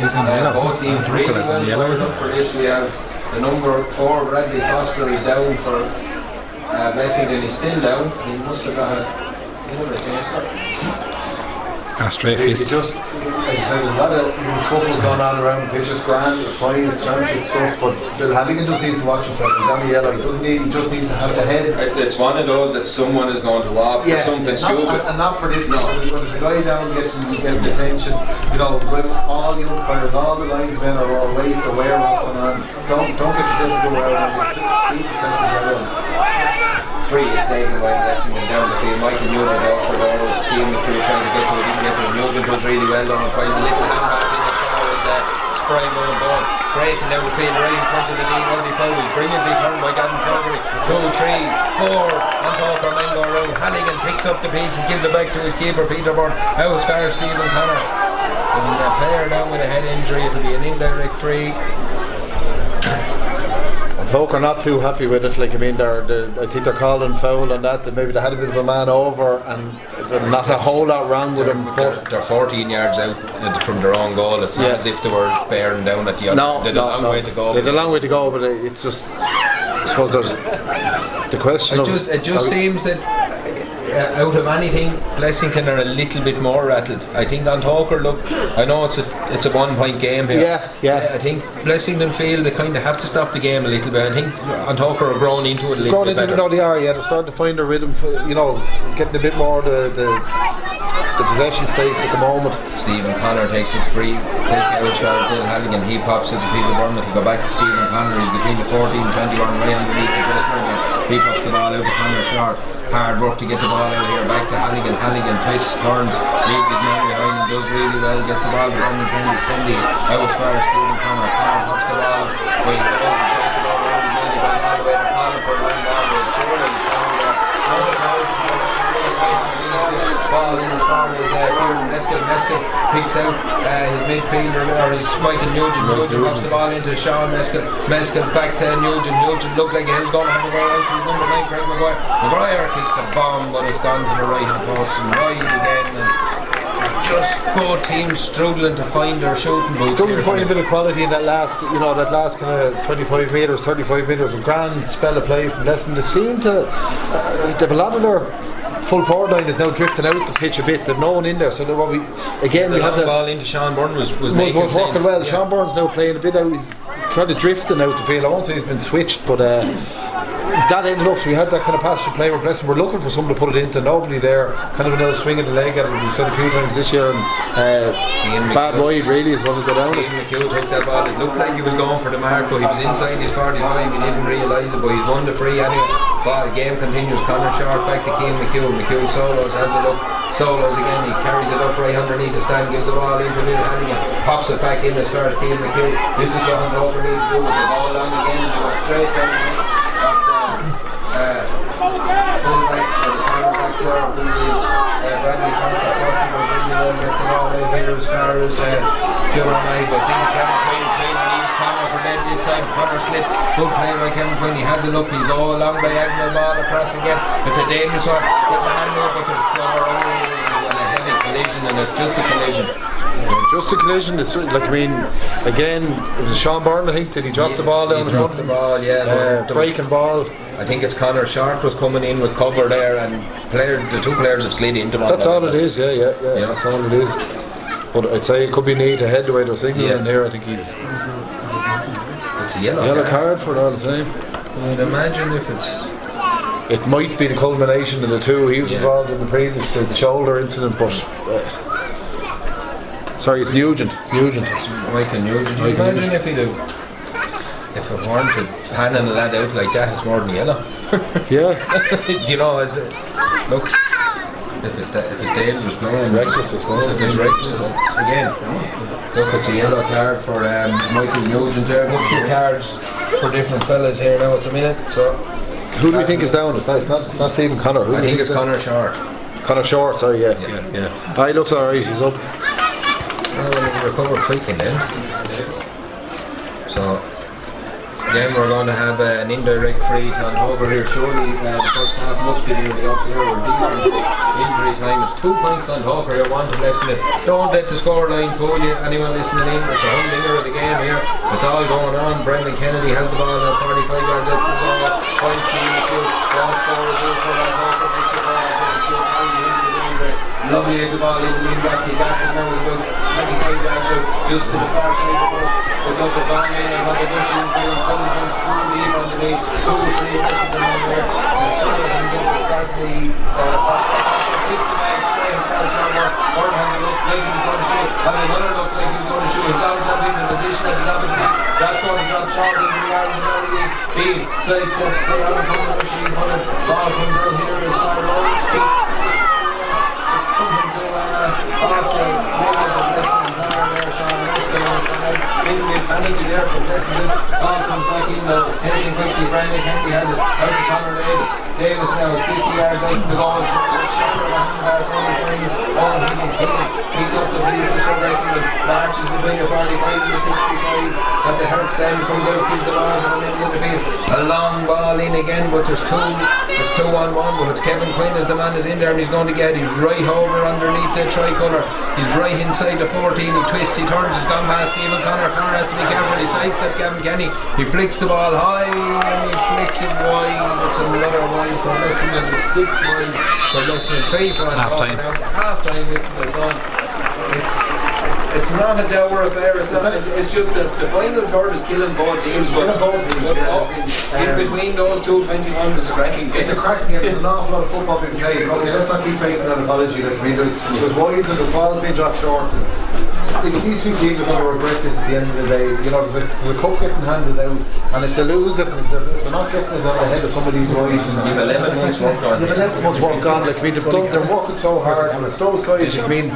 He's on the yellow. Both teams really well for this. We have the number 4, Bradley Foster, is down for Blessington. He's still down. He must have got a taster. A straight fist. Just, like I said, there's a lot of scuffles going on around the pitch. It's grand, it's fine, it's championship stuff, but Bill Hannigan just needs to watch himself. He's on the yellow. He just needs to have the head. It's one of those that someone is going to rob for something stupid. And not for this. No. When there's a guy down getting attention, when all the umpires, all the linesmen are all away for where what's going on, don't get yourself to go around and stupid sentence. Free is taken by Blessington down the field. Michael Newman goes for goal. Cian McHugh trying to get to it, didn't get to it. Nugent does really well on and finds a little hand pass in as far as Brian Bourne breaking down the field right in front of the lead. Was he foul is brilliantly turned by Gavin Fogarty. 2, 3, 4, and Tochar men go around. Halligan picks up the pieces, gives it back to his keeper Peter Byrne. Out as far as Stephen Connor. And a player down with a head injury, it'll be an indirect free. Tochar not too happy with it. Like, I mean, I think they're calling foul on that. Maybe they had a bit of a man over, and not a whole lot wrong with them. But they're 14 yards out from their own goal. It's not as if they were bearing down at the other. No, They'd a long way to go. They'd a long way to go, but it's just, I suppose there's the question. It just seems that out of anything, Blessington are a little bit more rattled. I think on Tochar, look, I know it's a 1 point game here. Yeah. I think Blessington feel they kind of have to stop the game a little bit. I think on Tochar are growing into it a little bit better. No, they are. Yeah, they're starting to find their rhythm. Getting a bit more the possession stakes at the moment. Stephen Connor takes a free kick out as far as Bill Halligan. He pops it to Peter Byrne. It'll go back to Stephen Connor. He's between the 14-21 way underneath the dressing room. He pops the ball out to Connor short. Hard work to get the ball out here. Back to Halligan. Halligan twists, turns, leaves his man behind him. Does really well. Gets the ball to Brendan Kendi. Out as far as Stephen Connor. Connor pops the ball. Well, he goes and takes the ball around his man. He goes all the way to Colin for the line ball. Surely he's down there. Ball in as far as Kieran Meskel picks out his midfielder, or his Michael Nugent. Nugent pops the ball into Sean Meskel back to Nugent looked like he was going to have a go out to his number 9 Craig Maguire kicks a bomb, but it's gone to the right of the post and right again, and just both teams struggling to find their shooting boots. Struggling to find a bit of quality in that last kind of 25 metres, 35 metres, a grand spell of play from Blessington. They seem to they have a lot of their full forward line is now drifting out the pitch a bit. There's no one in there, so we have the ball into Sean Byrne was making sense. Working well. Yeah. Sean Byrne's now playing a bit out. He's kind of drifting out the field. I won't say he's been switched, but that ended up. So we had that kind of passage play where Blessington were looking for someone to put it into. Nobody there. Kind of another swing of the leg at it. We said a few times this year. And bad wide really is one to go down. Ian McHugh took that ball. It looked like he was going for the mark, but he was inside his 45. He didn't realise it, but he's won the free anyway. Ball game continues. Connor Short back to Ian McHugh. McHugh solos, has a look. Solos again. He carries it up right underneath the stand. Gives the ball into Bill Halligan. Pops it back in as far as Ian McHugh. This is what Tochar needs to do with the ball on again and go straight down. Pull back for the corner back there, who is Bradley Foster. Foster will bring the ball, gets the ball out here as far as Kevin Knight, but in Kevin Quinn leaves Connor for dead this time. Connor slip, good play by Kevin Quinn. He has a look, he'll go along diagonal ball across again. It's a dangerous one, gets a hand up, but there's cover and a heavy collision, and it's just a collision. Just a collision. It's like, I mean, again, it was Sean Byrne, I think. Did he drop the ball down the front? The ball, yeah. Breaking ball. I think it's Connor Short was coming in with cover there, and the two players have slid into one. That's all it is, yeah. That's all it is. But I'd say it could be neat ahead the way they're signaling in here. I think he's. It's a yellow card for it all the same. I'd imagine if it's. It might be the culmination of the two. He was involved in the previous, the shoulder incident, but. Sorry, it's Nugent. Michael Nugent. Can you imagine if if it weren't panning a lad out like that, it's more than yellow. Yeah. Do you know, it's look, if it's dangerous playing, it's reckless as well. If it's reckless, again, look, it's a yellow card for Michael Nugent there. Got a few cards for different fellas here now at the minute. So, who do you think is down? It's not Stephen Connor. I think it's Connor Short. Connor Short. Sorry, yeah. He looks alright. He's up. Well, he recovered quickly then. So. Again, we're going to have an indirect free to Tochar here. Surely the first half must be nearly up here. We're deep into injury time. It's 2 points on Tochar here, 1 to Blessington. Don't let the scoreline fool you. Anyone listening in, it's a humdinger of the game here. It's all going on. Brendan Kennedy has the ball now, 45 yards out from zone. Points to McHugh. Don't score a goal for that Tochar. This is the ball. McHugh carries it into the wing there. Lovely as the ball into the wing. Gaffney now is about 25 yards out, just to the far side of the post. It's up the ball in and got the dish in there. Fully jumps through the even underneath. 2-3 Blessington on there. The Solo comes up with Bradley Foster. Takes the ball straight as far as John Byrne. Byrne has a look like he's going to shoot. Has another look like he's going to shoot. He got himself into position at the top of the deep. That's going to drop short into the yards of the team. Side steps, stay on the corner machine. Ball comes out here as far as Lawrence. It's coming to off the middle of the Blessington corner there. Sean Meskel little bit panicky there from Blessington. Ball comes back in now, it's taken quickly. Brandon Kennedy has it out to Conor Davis. Davis now 50 yards out from the goal. Shopper on hand pass on the finds. All Higgins picks up the pieces from Blessington. Marches between the 45 and the 65. At the Hertz then comes out, gives the ball to the middle of the field. A long ball in again, but there's two. It's 2-on-1, but it's Kevin Quinn as the man is in there and he's going to get. He's right over underneath the tricolour. He's right inside the 14. He twists, he turns, he's gone past Stephen Connor. Connor has to be careful. He sidesteps Gavin Kenny. He flicks the ball high and he flicks it wide. It's another wide for Blessington. It's 6 wides for Blessington. 3 for half-time. Half-time Blessington has gone. It's not a dour affair. It's just the final third is killing both teams. But in between those two 21s, it's a cracking game. It's a cracking game. There's an awful lot of football being played. Okay, let's not keep making an apology. Like, I mean, there's wides and the ball's being dropped short. These two teams are going to regret this at the end of the day. You know, there's a cup getting handed out, and if they lose it, if they're not getting it on the head of some of these wides, you've 11 months work on. You've 11 months work on. Like, I mean, they're working so hard, and it's those guys. I mean,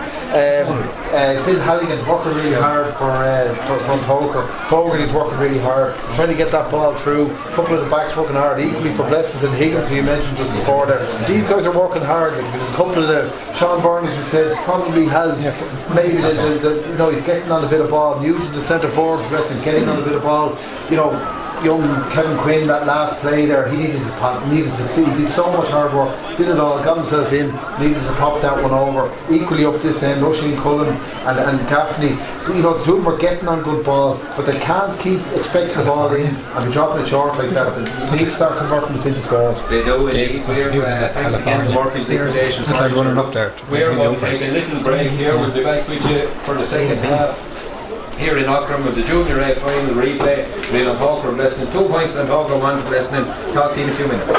Bill Halligan working really hard from Tochar. Fogarty's working really hard, trying to get that ball through. A couple of the backs working hard, equally for Blessington. Higgins, who you mentioned just before there. These guys are working hard. Like, there's a couple of the Sean Burns, who said probably has maybe the you know, he's getting on a bit of ball. Nugent at centre forward, Blessington getting on a bit of ball. You know, young Kevin Quinn, that last play there, he needed to see. He did so much hard work, did it all, got himself in, needed to pop that one over. Equally up this end, Rushing Cullen and Gaffney. You know, the two of them are getting on good ball, but they can't keep expecting the ball in and be dropping it short like that. They need to start converting this into scores. They do indeed. Thanks again to Murphy's liquidation. It's like running up there. We're going to take a little break here. We'll be back with you for the second half. Here in Auckland with the Junior A final replay. We'll have Hawker and Blessington. 2 points and Hawker 1 to Blessington. Talk to you in a few minutes.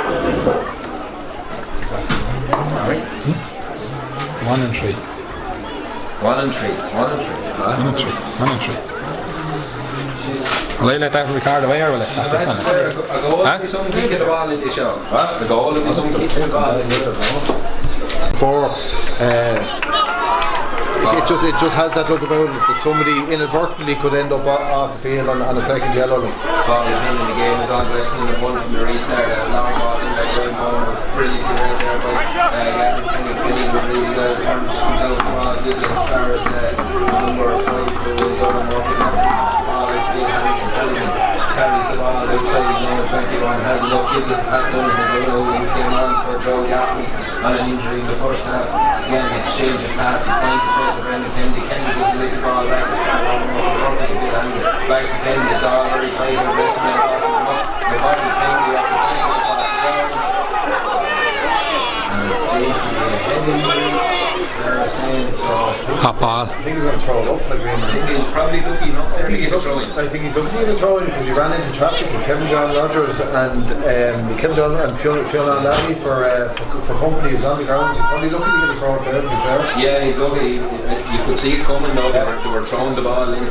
1 and 3. 1 and 3. 1 and 3. 1 and 3. 1 and 3. Will they let that record away or will it? A goal will be someone kicking the ball in the shot. A goal will be someone kicking the ball in the It just has that look about it that somebody inadvertently could end up off the field on a second yellow. Ball is in the game, is on Blessington and 1 from the restart. A long ball in that going ball, brilliantly right there by Gavin Kenny really well. Comes out the ball, gives it as far as number 5 who is over Murphy. Carries the ball outside his own 21, has a look, gives it back down who came on for Joe Gaffney on an injury in the first half. Again, exchanges passes, finds his way to Brendan Kennedy. Kennedy gives the little ball back to back to Kennedy. It's all very tight and Blessington the body Kennedy after playing the ball down. And it seems to be a head injury. They're saying so. Hot ball. I think he's going to throw it up. Like, I think he's probably lucky enough there to get a throw in. I think he's lucky to get a throw in because he ran into traffic with Kevin John Rogers and Fiona Lanny for company who's on the ground. He's probably lucky to get a throw in for them, to be fair. Yeah, he's lucky. You could see it coming though. They were throwing the ball in a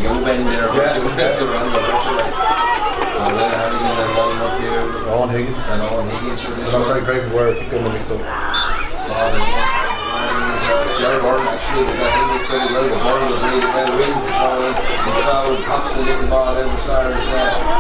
young bend there for 2 minutes around the pressure. So they're having a line up there. Owen Higgins for this. I'm sorry, Craig, where I'm mixed up. Jared Byrne actually, they got Higgins very well, but Byrne was really well, wins the throw in, he's fouled, pops the little ball out as far as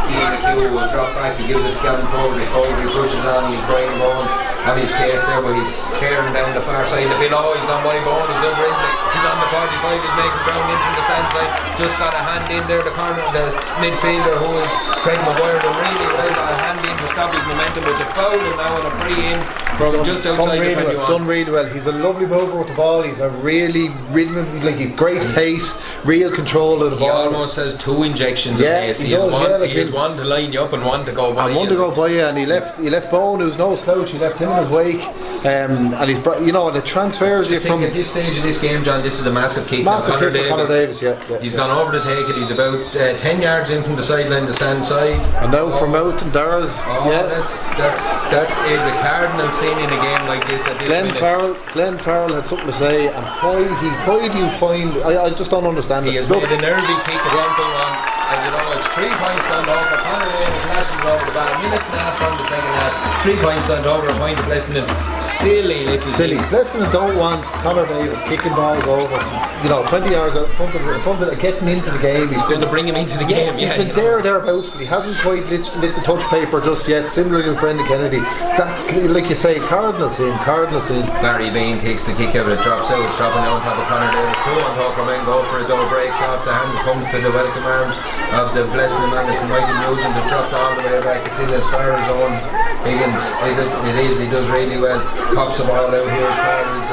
Ian McHugh will drop back, he gives it to Gavin Fogarty, Fogarty pushes on, he's Brian Bowen on his case there, but he's carrying down the far side, the bit he's gone by Bowen, he's done brilliantly, he's on the 45, he's making ground in from the stand side, just got a hand in there, the corner, the midfielder who is Craig Maguire, done really well, got a hand in to stop his momentum, but the foul and now on a free in from just outside the 21. Done really well, he's a lovely mover with the ball, he's a really rhythm, like he's great pace, real control of the ball. He almost has 2 injections of pace. He has one to line you up and one to go by. And one to go by you, and he left Bowen, who's no slouch. He left him in his wake, and he's the transfers. Just think at this stage of this game, John, this is a massive kick. Massive kick for Conor Davis. He's gone over to take it. He's about 10 yards in from the sideline, the stand side. And now from out and Dars. That is a cardinal sin in a game like this. At this Glenn Farrell had something to say, and why do you find? I just don't understand it. He has made a nervy kick, a simple one, and it's 3 points down over. Conor Davis smashes it over the bar. A minute and a half on the second half. 3 points to Tochar, a point to Blessington. Silly little Silly. Blessington don't want Conor Davis kicking balls over, 20 yards out in front of getting into the game. He's going to bring him into the game. He's been thereabouts, but he hasn't quite lit the touch paper just yet. Similarly with Brendan Kennedy. That's, like you say, Cardinals in. Barry Bean takes the kick out, it drops out, it's dropping down on top of Conor Davis. 2 on Tochar men go for it, though breaks off the hands, comes to the welcome arms of the Blessington man. It's Michael Nugent has dropped all the way back. It's in as far as own Higgins. It is, he does really well. Pops the ball out here as far as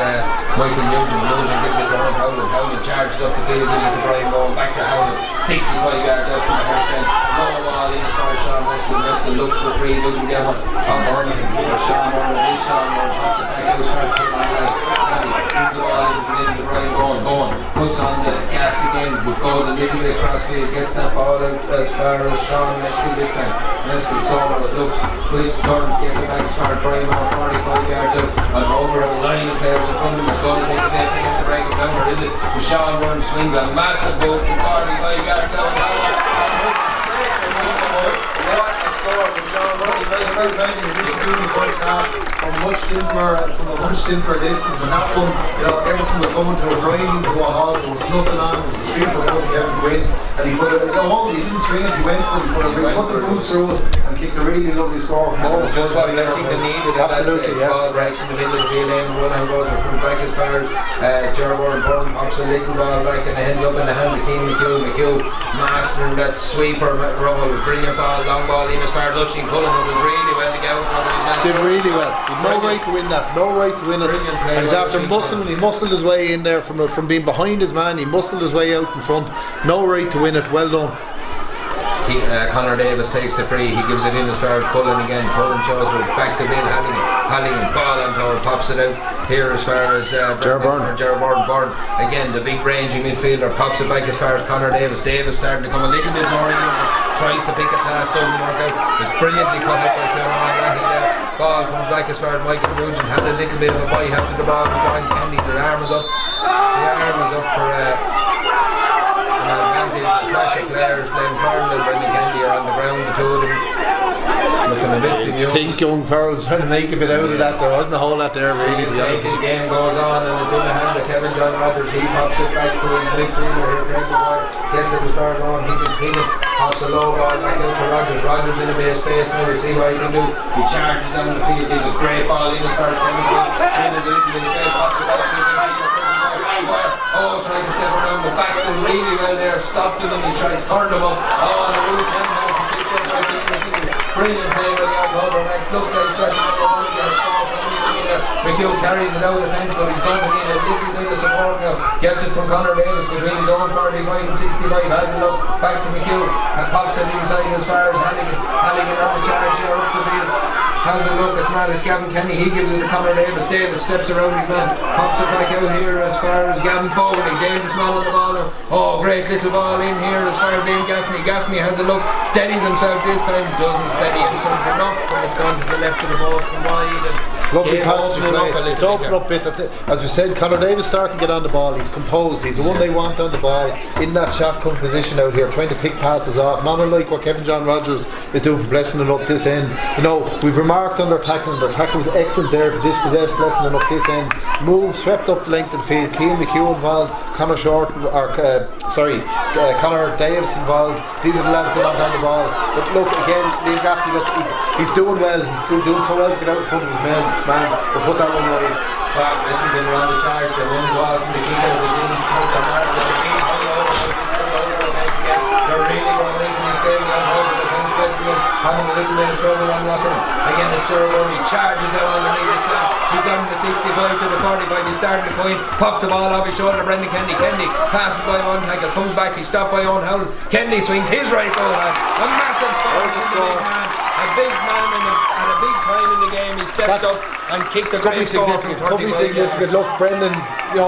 Michael Nugent. Nugent gives it to Owen Howland. Howland charges up the field, gives it to Brian Bowen, back to Howland. 65 yards out from the first end. No ball in as far as Sean Meskin. Meskin looks for free, doesn't get one. Sean Morgan, Sean pops it back out as far as gives the ball into the middle to Brian Bowen. Bowen puts on the gas again, but goes a little bit across field, gets that ball out as far as Sean Meskin this time. Meskin saw how it looks, twists, turns, gets it back as far as Brian Bowen, 45 yards out. And over a line of players in front of him, it's going to take a bit to break it down, or is it? But Sean runs, swings a massive boat from 45 yards out. What a score from Sean Murray. From a much simpler distance, and that one, everything was going to a grinding to a halt. There was nothing on. It was a sweep before he ever win, and he put it. He didn't swing it. He went for it. He put the boot through it and kicked a really lovely score. Just what Blessington needed. Absolutely, yeah. Ball breaks in the middle of the field, run and goes, comes back as far as Jerbourne Burton pops a little ball back and it ends up in the hands of Keane McHugh mastering that sweeper roll, brilliant ball, long ball in as far as Usheen Cullen, who was really well to go. Did really well. He had no right to win that, no right to win it. And he's after muscling, he muscled his way in there from being behind his man, he muscled his way out in front. No right to win it, well done. Conor Davis takes the free, he gives it in as far as Cullen again. Cullen shows it back to Bill Halligan, ball on toe, pops it out here as far as Jerbourne Burn. Again, the big rangy midfielder pops it back as far as Conor Davis. Davis starting to come a little bit more in, tries to pick a pass, doesn't work out. It's brilliantly cut up by Clermont Lahey there. Ball comes back as far as Michael Nugent, had a little bit of a bite after the ball was gone. Candy, the arm was up for an advantage. Clash of players, Glenn Farrell and Brendan Kennedy are on the ground, the two of them looking a bit demure. I think young Farrell's trying to make a bit out of that. There wasn't a whole lot there really. The game goes on and it's in the hands of Kevin John Rogers. He pops it back to his midfielder here, Greg McGuire, gets it as far as on. Higgins pops a low ball back out to Rogers. Rogers in a bit of space now, we'll see what he can do. He charges down the field, gives a great ball in as far as Kevin John. In as a little bit of space, pops it back to his midfielder. Oh, trying to step around, but Baxton really well there, stopped him and he tries to turn him up. Oh, and a loose hand pass, brilliant play by the October Max. Looked like Blessington were going to get a score from anything in there. McHugh carries it out of the fence, but he's going to need a little bit of support now. Gets it from Conor Davis between his own 45 and 65. Has it up back to McHugh and pops it inside as far as Halligan on the charge here up the field. Has a look, it's not, it's Gavin Kenny, he gives it to Conor Davis. Davis steps around his man, pops it back out here as far as Gavin Foley. Dangerous man on the ball now. Oh, great little ball in here as far as Liam Gaffney. Gaffney has a look, steadies himself this time, doesn't steady himself enough, but it's gone to the left of the post and wide. And lovely passage of play. It's open up a bit. That's it. As we said, Conor Davis starting to get on the ball. He's composed. He's the one they want on the ball in that shotgun position out here, trying to pick passes off. Not unlike what Kevin John Rogers is doing for Blessington up this end. We've remarked on their tackling. Their tackle was excellent there to dispossess Blessington up this end. Move swept up the length of the field. Keane McHugh involved. Conor Davis involved. These are the lads that want on the ball. But look again, Liam Gaffney. He's doing well. He's doing so well to get out in front of his man. We'll put that one away. Blessington were on the charge. They won the ball from the kick out. They didn't take the mark. They're really going into this game on hold of defence. Blessington having a little bit of trouble unlocking him. Again, it's Jerbourne. He charges down underneath his stand. He's gone from the 65 to the 45. He's starting to point. Pops the ball off his shoulder. Brendan Kennedy. Kennedy passes by one tackle. Comes back. He's stopped by Owen Howland. Kennedy swings his right goal. A massive score from the big man. A big man at a big time in the game. He stepped up and kicked a great score from 35. Could be significant. Look, Brendan,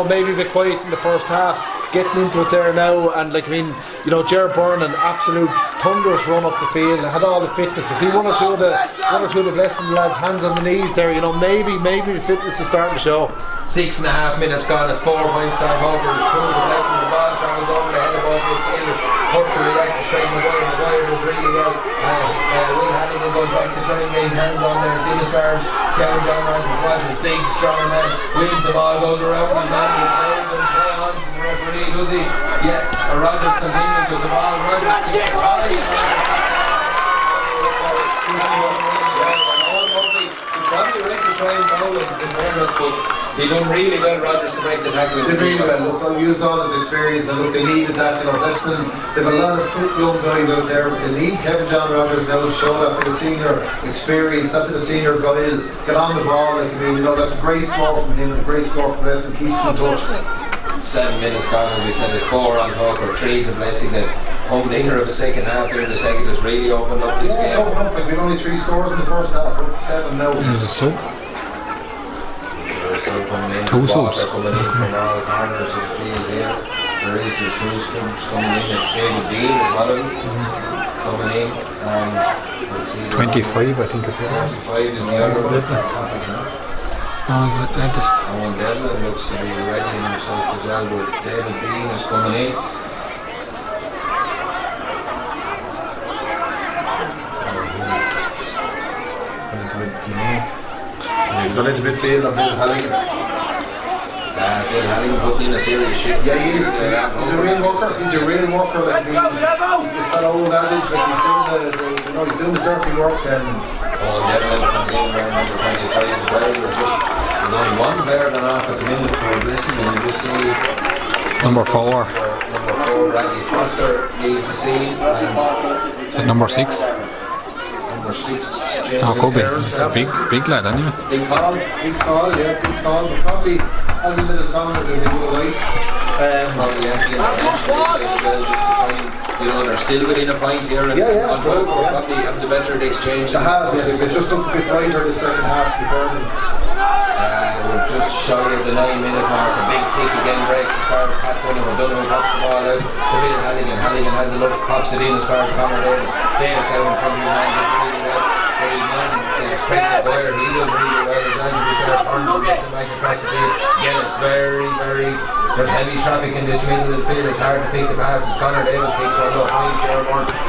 maybe a bit quiet in the first half, getting into it there now, and Jerbourne, an absolute thunderous run up the field, had all the fitness. I see one or two of the Blessington lads hands on the knees there. Maybe the fitness is starting to show. 6.5 minutes gone. It's 4 points to Tochar. It's full of Blessington. The ball travels over the head of off midfielder. First to react to Craig Maguire. Maguire does really well. Will Hannigan goes back to try and get his hands on there. It's in as far as Kevin John Rogers, big strong man, wins the ball, goes around and Matthew plays and play on to the referee, does he? Yeah, Rogers continues with the ball. Rogers keeps the ball. He's probably right to try and foul in fairness, but he done really well, Rogers, to break the tackle. They really well. Look, they'll use all his experience, and look, they needed that. You know, Blessington, they've a lot of fit young guys out there, but they need Kevin John Rogers now to show that bit of senior experience, that bit of senior guile, get on the ball. Like, I mean, you know, that's a great score from him, a great score from Blessington, keeps him in touch. 7 minutes gone, and we said it's 4 on Tochar, 3 to Blessington. Opening of the second half here in the second has really opened up this game. It's opened up, like we've only 3 scores in the first half, we're up to 7 now. There's a sub. Coming in. 2 subs. Coming in from all corners of the field here. There's 2 subs coming in. It's David Dean as well coming in. And let's see 25, I think it's 25 is the other one. Owen Devlin looks to be ready himself as well, but David Dean is coming in. He's gone into midfield and Bill Halligan. Bill Halligan putting in a serious shift. Yeah, he is. He's a real worker. He's a real worker. Like, it's that old adage, like he's doing the dirty work. And Devlin comes in around number 25 as well. There's only one player than off at the minute for Blessington. You just see number 4. Number 4, Randy Foster leaves the scene. Is it number 6? Number 6, Oh, could be. It's a big lad, anyway. Big call, yeah, big call. But probably has a little confidence as he would like. Probably empty in the bench a little bit as well, just to try and, you know, they're still within a point here. And on top, probably have the better exchange. They have, yeah, they just looked a bit brighter the second half before them. We're just shy of the 9-minute mark. A big kick again breaks as far as Pat Donovan pops the ball out to Bill Halligan. Halligan has a look, pops it in as far as Conor Davis. Davis out in front of his man, does really well. But his man is Craig Maguire, he does really well as well. He gets it back across the field. Again, it's very, there's heavy traffic in this middle of the field. It's hard to pick the passes. Conor Davis picks one up.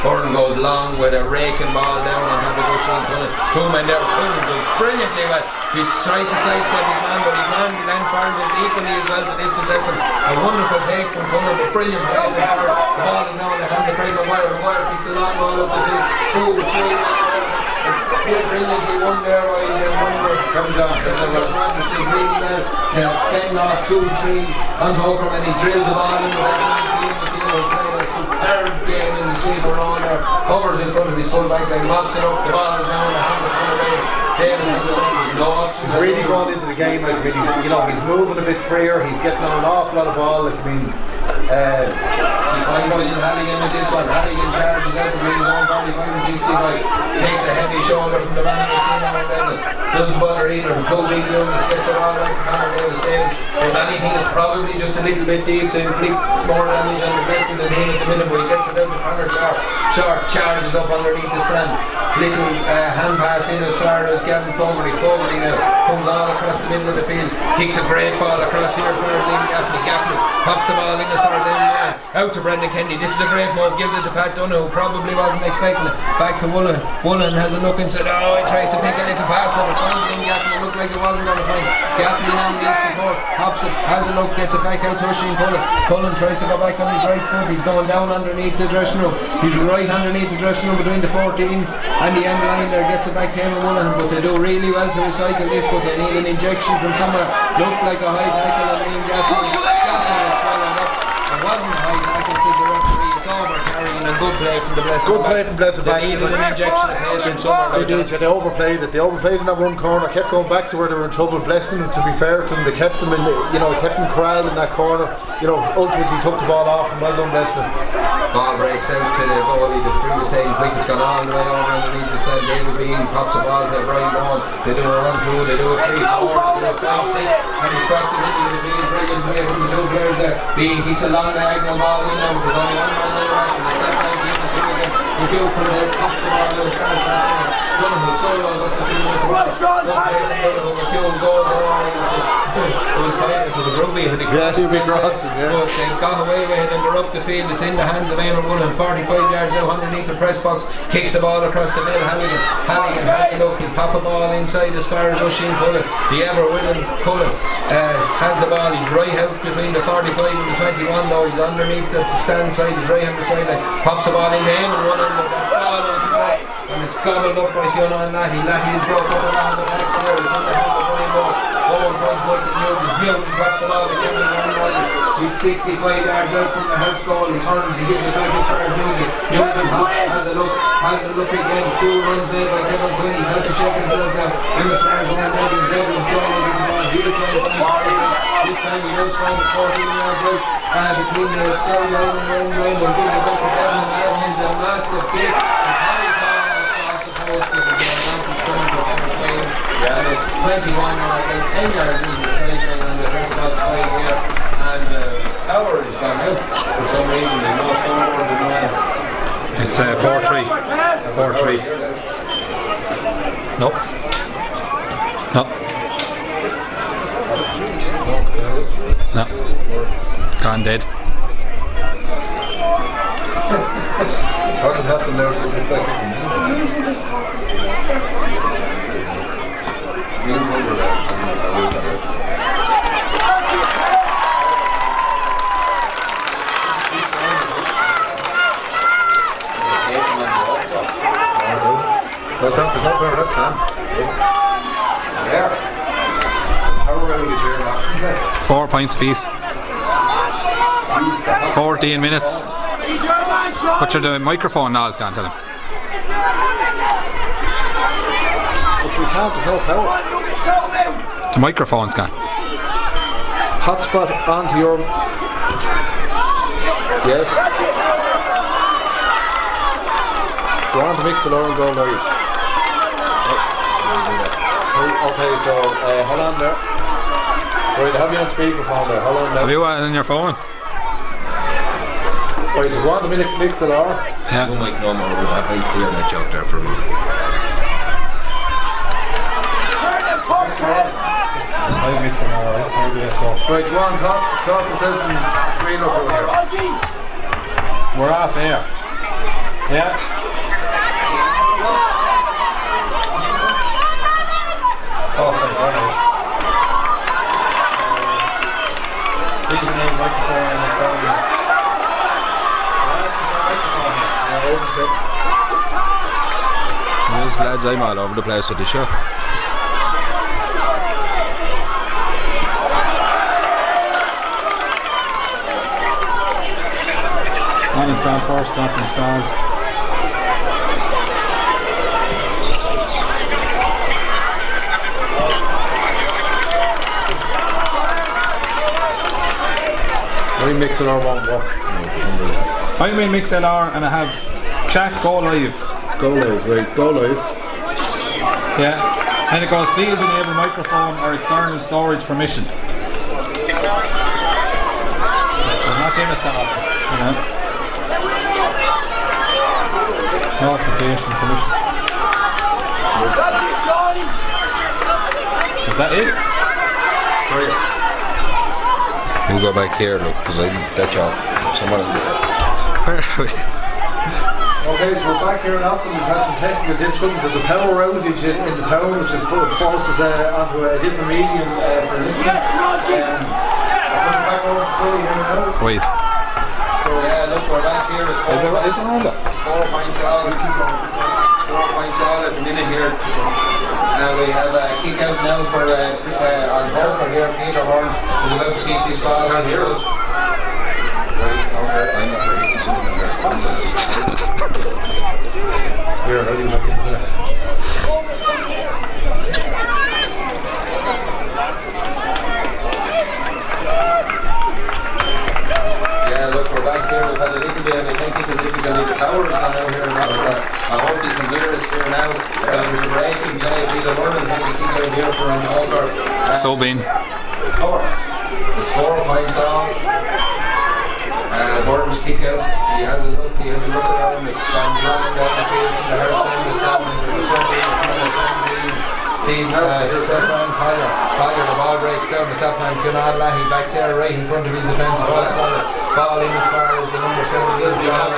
Byrne goes long with a raking ball down on top of Shane Cullen. 2 men there. Cullen does brilliantly well. He tries to sidestep his man, but his man behind Farrell is equally as well to dispossess him. A wonderful take from Cullen, but brilliant play from Farrell. The ball is now in the hands of Craig Maguire. Maguire kicks a long ball up the field. 2, 3. Brilliantly won there by Kevin John. Rogers did really well. Getting off 2, 3 on Tochar, and he drills the ball in with played a superb game in the sweeper on there. Covers in front of his full back line, mops it up. The ball is now in the hands of Conor Davis. Davis has the leg, there's no options. He's really gone into the game, like, really, you know, he's moving a bit freer, he's getting on an awful lot of ball, like, I mean, he finds Bill Halligan with this one. Halligan charges out between his own 45 and 65. Takes a heavy shoulder from the man who's seen on Devlin. Doesn't bother either. Go big Jones gets the ball back to Conor Davis. If anything, is probably just a little bit deep to inflict more damage on the Blessington than him at the minute, but he gets it out to Conor Sharp charges up underneath the stand. Little hand pass in as far as Gavin Fogarty. Fogarty now comes all across the middle of the field. Kicks a great ball across here for Liam Gaffney. Gaffney pops the ball in as far as out to Brendan Kennedy. This is a great move. Gives it to Pat Dunne, who probably wasn't expecting it. Back to Woolen. Woolen has a look and said, he tries to pick a little pass, but it finds Liam Gaffney. Looked like it wasn't going to find. Gaffney now needs support. Hops it, has a look, gets it back out to Shane Cullen. Cullen tries to go back on his right foot. He's going down underneath the dressing room. He's right underneath the dressing room between the 14 and the end line there. Gets it back to him and Woolen, but they do really well to recycle this, but they need an injection from somewhere. Looked like a high tackle on Liam Gaffney. Gaffney is swallowed up. It wasn't a high tackle, says the referee. It's over carrying a good play from the Blessington. Good play from Blessington. They needed an injection of pace from somewhere. They overplayed it. They overplayed in that one corner. Kept going back to where they were in trouble. Blessington, to be fair to them, they kept them in, kept them corralled in that corner. Ultimately took the ball off, and well done, Blessington. Ball breaks out to the goalie. The free was taken quick. It's gone all the way over underneath the stand. David Bean pops the ball to Brian Vaughan. They do a 1-2. They do a 3-4. They do a 5-6. And he's crossed the middle of the field. Brilliant play from the 2 players there. Bean kicks a long diagonal ball in now. There's only 1 man on the right. And they step down the 2 again. The 2 comes out, pops the ball out. Starts Donovan solos up the field with the ball. Good play from Donovan. The 2 goes away. it was kind of, if it was rugby, it would be crossing. Yeah, crossing, yeah. But they've got away with it and they're up the field. It's in the hands of Eamon Woolen, 45 yards out underneath the press box, kicks the ball across the middle. Halligan has a look, he'll pop a ball inside as far as Oisin Cullen. The ever willing Cullen has the ball. He's right out between the 45 and the 21 though. He's underneath the stand side, he's right on the sideline, pops the ball into him and one end of that ball is right, and it's gobbled up by Fiona and Lahey. Lahey is broke up along the back there. It's in the hands of Brian Moore. Owen finds Michael Newton puts the ball again in the run. He's 65 yards out from the house goal. He turns, he gives it back as far as Newton. Newton has a look again. Cool runs made by Kevin Quinn. He's had to check himself now. In as far as Ryan Morgan's level and so on with the ball. He'll try to find it. This time he does find it 14 yards out between the sideline and the end line. But gives it back to Devlin. Devlin is a massive kick. Off the post with the advantage coming to Kevin Quinn. And it's 21 yards out, 10 yards into the sideline on the rest of side here. And Power is gone out for some reason. They lost scoreboard to Noel. It's 4-3. 4-3. Nope. No. No. Gone dead. How did it happen there? That's not there, that's fine. There. How are we here? 4 points apiece. 14 minutes. Put your microphone now, it's gone, tell him. Which we can't help out. The microphone's gone. Hotspot onto your... Yes. Go on to mix it and go live. Okay, so hold on there. Right, have you on speakerphone there, hold on there. Have you on your phone? Right, so go on to mix it or? Yeah. No mic no more, I might steal that joke there for me. I'm mixing alright, maybe let's go. Right, go on, talk yourself and green up over here. We're off air. Yeah. Oh, sorry, go ahead. Please name microphone and it's on you. Yes, lads, I'm all over the place with the show. Uninstall first, not installed. Remix it or won't work. I'm in MixLR and I have chat go live. Go live, right, go live. Yeah. And it goes, please enable microphone or external storage permission. Does not give us that option. Notification permission. Is that it? Sorry. You go back here, look, because that job. Someone will do that. Where are we? Okay, so we're back here in Auckland. We've had some technical difficulties. There's a power outage in the town, which has forced us onto a different medium for listening. I'm coming back over to Sully here now. Wait. So, yeah, look, we're back here. It's 4 Is it on? It's 4 points all. It's 4 points all at the minute here. We have a kick out now for our goalkeeper here, Peter Horn, is about to kick this ball out here. Here, how do you look into that? Yeah, look, we're back here. We've had a little bit of a technical difficulty. The power is gone out here now. I hope you can hear us here now. There's a breaking play. Peter Horn had to kick out here for an over. So been. It's 4 points all. Gordon's kick out. He has a look around. It's gone long down the field from the hard side of the stand. There's a Sunday in front of Sundays. Stefan Collier. The ball breaks down the stop man. Fionad Lahey back there right in front of his defence. Ball solid. Ball in as far as the number 17. John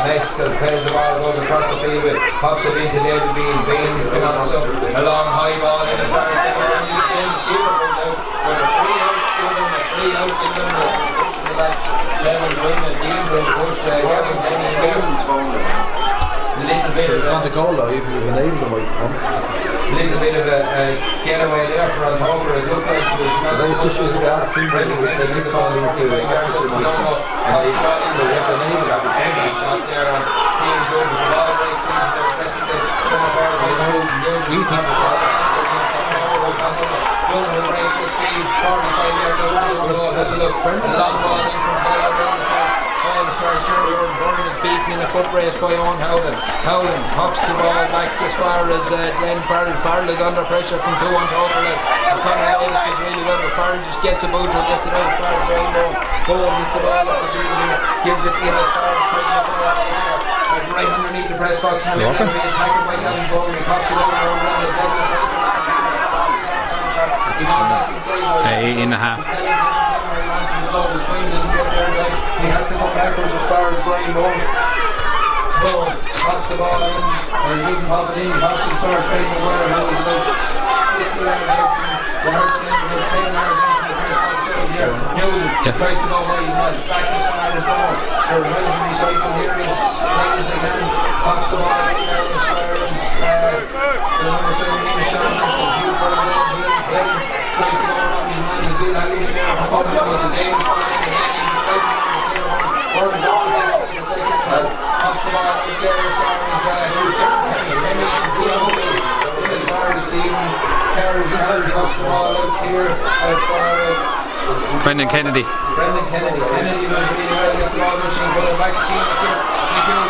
Mescal plays the ball, goes across the field with, pops it into David Bean. Bean been on some a long high ball in as far as the keeper goes out. But a free out, give them a free out, give them a push in the back. Lemon Green and Dean will push Gavin Denny here. A little bit of on the goal though, even with an able might come. Little bit of a getaway there for Antoker. It looked like it was not they just should be out thing with the next one is so you have to enable that with shot there on Team Good with the ball breaks into the Blessington centre forward. We think the ball Donovan breaks at speed 45 yards out of the goal. Has a look. A long ball in from Tyler down the field. Ball as far as Jerry Byrne is beaten in a foot race by Owen Howland. Howland pops the ball back as far as Glenn Farrell. Farrell is under pressure from two on top of it. O'Connor Ellis does really well, but Farrell just gets it out, gets it out as far as Brian Bowen. Bowen gets the ball up the field here, gives it in as far as right underneath the press box. Now he's going to be attacked by Gavin Bowen. He pops it over around the dead. 8.5. He has to go backwards as far as Brian Bowen. Bowen pops the ball in, or he doesn't pop it in, he pops it as far as Craig McGuire, who is about 50 yards out from the Hertz end, about 10 yards out from the press box side here. Newton tries to go high, he's not back as far as Bowen. They're relatively cycling here as high as they can. Pops the ball in there as far as the number 17, Sean Mescal. Hugh Furlong, Hughes, Evans tries to go around his man, he's good at it there for Hudson, goes to Davis, pops the ball out there as far as Stephen Carey pops the ball out here as far as Brendan Kennedy. Kennedy was really well, gets the ball, Oisin Cullen back to Keane McHugh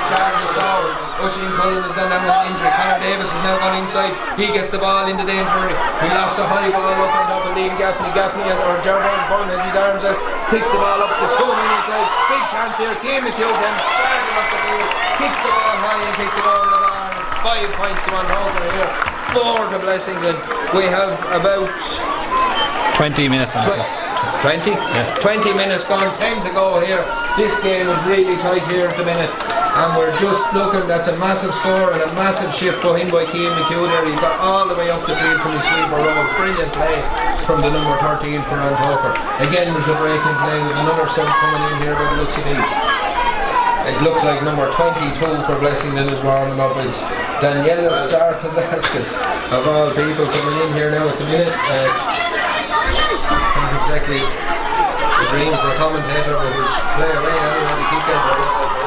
charges forward. Oisin Cullen is then down with an injury. Conor Davis has now gone inside. He gets the ball into danger. He lofts a high ball up on top of Liam Gaffney. Gaffney has, or Gerard Byrne has his arms out, picks the ball up. There's two men inside. Big chance here. Keane McHugh then charging up the field, kicks the ball high and kicks it over the bar. And it's 5 points to Antoker here. 4 to Blessington. We have about 20 minutes on 20? Yeah. 20 minutes gone, 10 to go here. This game is really tight here at the minute. And we're just looking, that's a massive score and a massive shift behind by Keane McHugh there. He got all the way up the field from his sweeper row. Brilliant play from the number 13 for Antoker. Again, there's a breaking play with another sub coming in here by the looks of it. It looks like number 22 for Blessington is warming up. It's Daniela Sarkazaskis of all people coming in here now at the minute. Not exactly a dream for a commentator, but we play away anyway to keep it.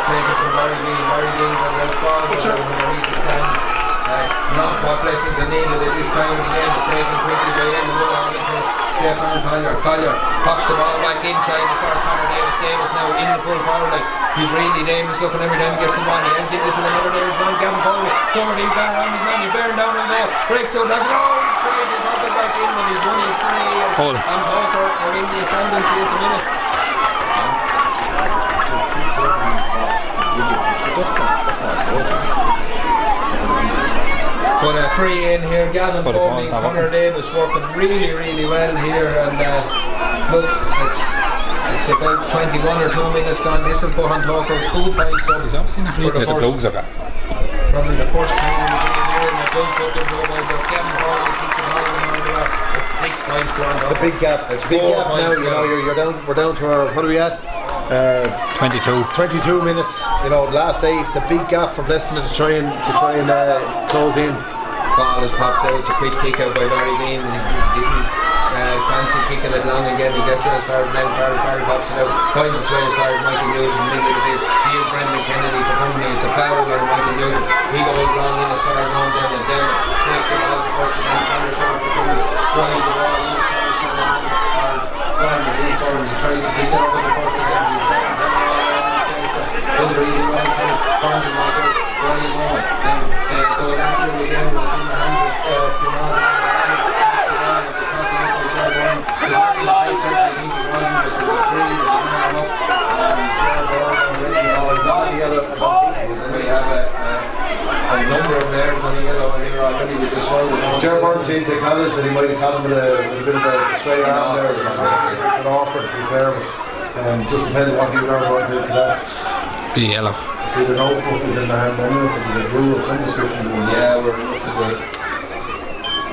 Take it from Barry Green. Barry Green has that ball underneath the stand. That's not what Blessington needed at this time of the game. It's taken quickly by in the run into Stefan Collier. Collier pops the ball back inside as far as Conor Davis. Davis now in the full power, like he's really dangerous looking every time he gets the ball. He gives it to another Davis man, Gavin Foley. He's gone around his man, he's bearing down on goal. Breaks to it, trade and drop it back in when he's running free. And Antoker are in the ascendancy at the minute. But a free in here, Gavin Foley, Conor Davis working really well here, and look, it's about 21 or 2 minutes gone. This will put Antoker 2 points up for the first. Probably the first time in the game here, and it does put them 2 points up. Gavin Foley keeps it high and on there. It's 6 points to Antoker. It's a big gap. It's a big gap now. You know, you're down. We're down to our. What are we at? 22 minutes. You know, last 8. It's a big gap for Blessington to try and close in. Ball is popped out. It's a quick kick out by Barry Bean. He didn't fancy kicking it long again. He gets it as far as Glenn Farrell. Farrell pops it out. Finds his way as far as Michael Newton. He is Brendan Kennedy for company. It's a foul by Michael Newton. He goes long in as far as one down and down. Makes the ball first and then under shot for Tony. Drives the ball in as far as Sean Farmer. He's Farmer. He tries to pick it up with the first again. He's down. Does really well. Farmer knocked out. Running home. Going after it again. It's in the hands of Fionad. We have a number of players on the yellow here already. you just followed the notes. Jerry Martin seemed to acknowledge that he might have caught him with a bit of a straight arm there. A bit awkward to be fair, but just depends on what you learn about this and that. Be yellow. See, the notebook is in the hand anyway, so there's a rule of some description. Yeah, we're looking good.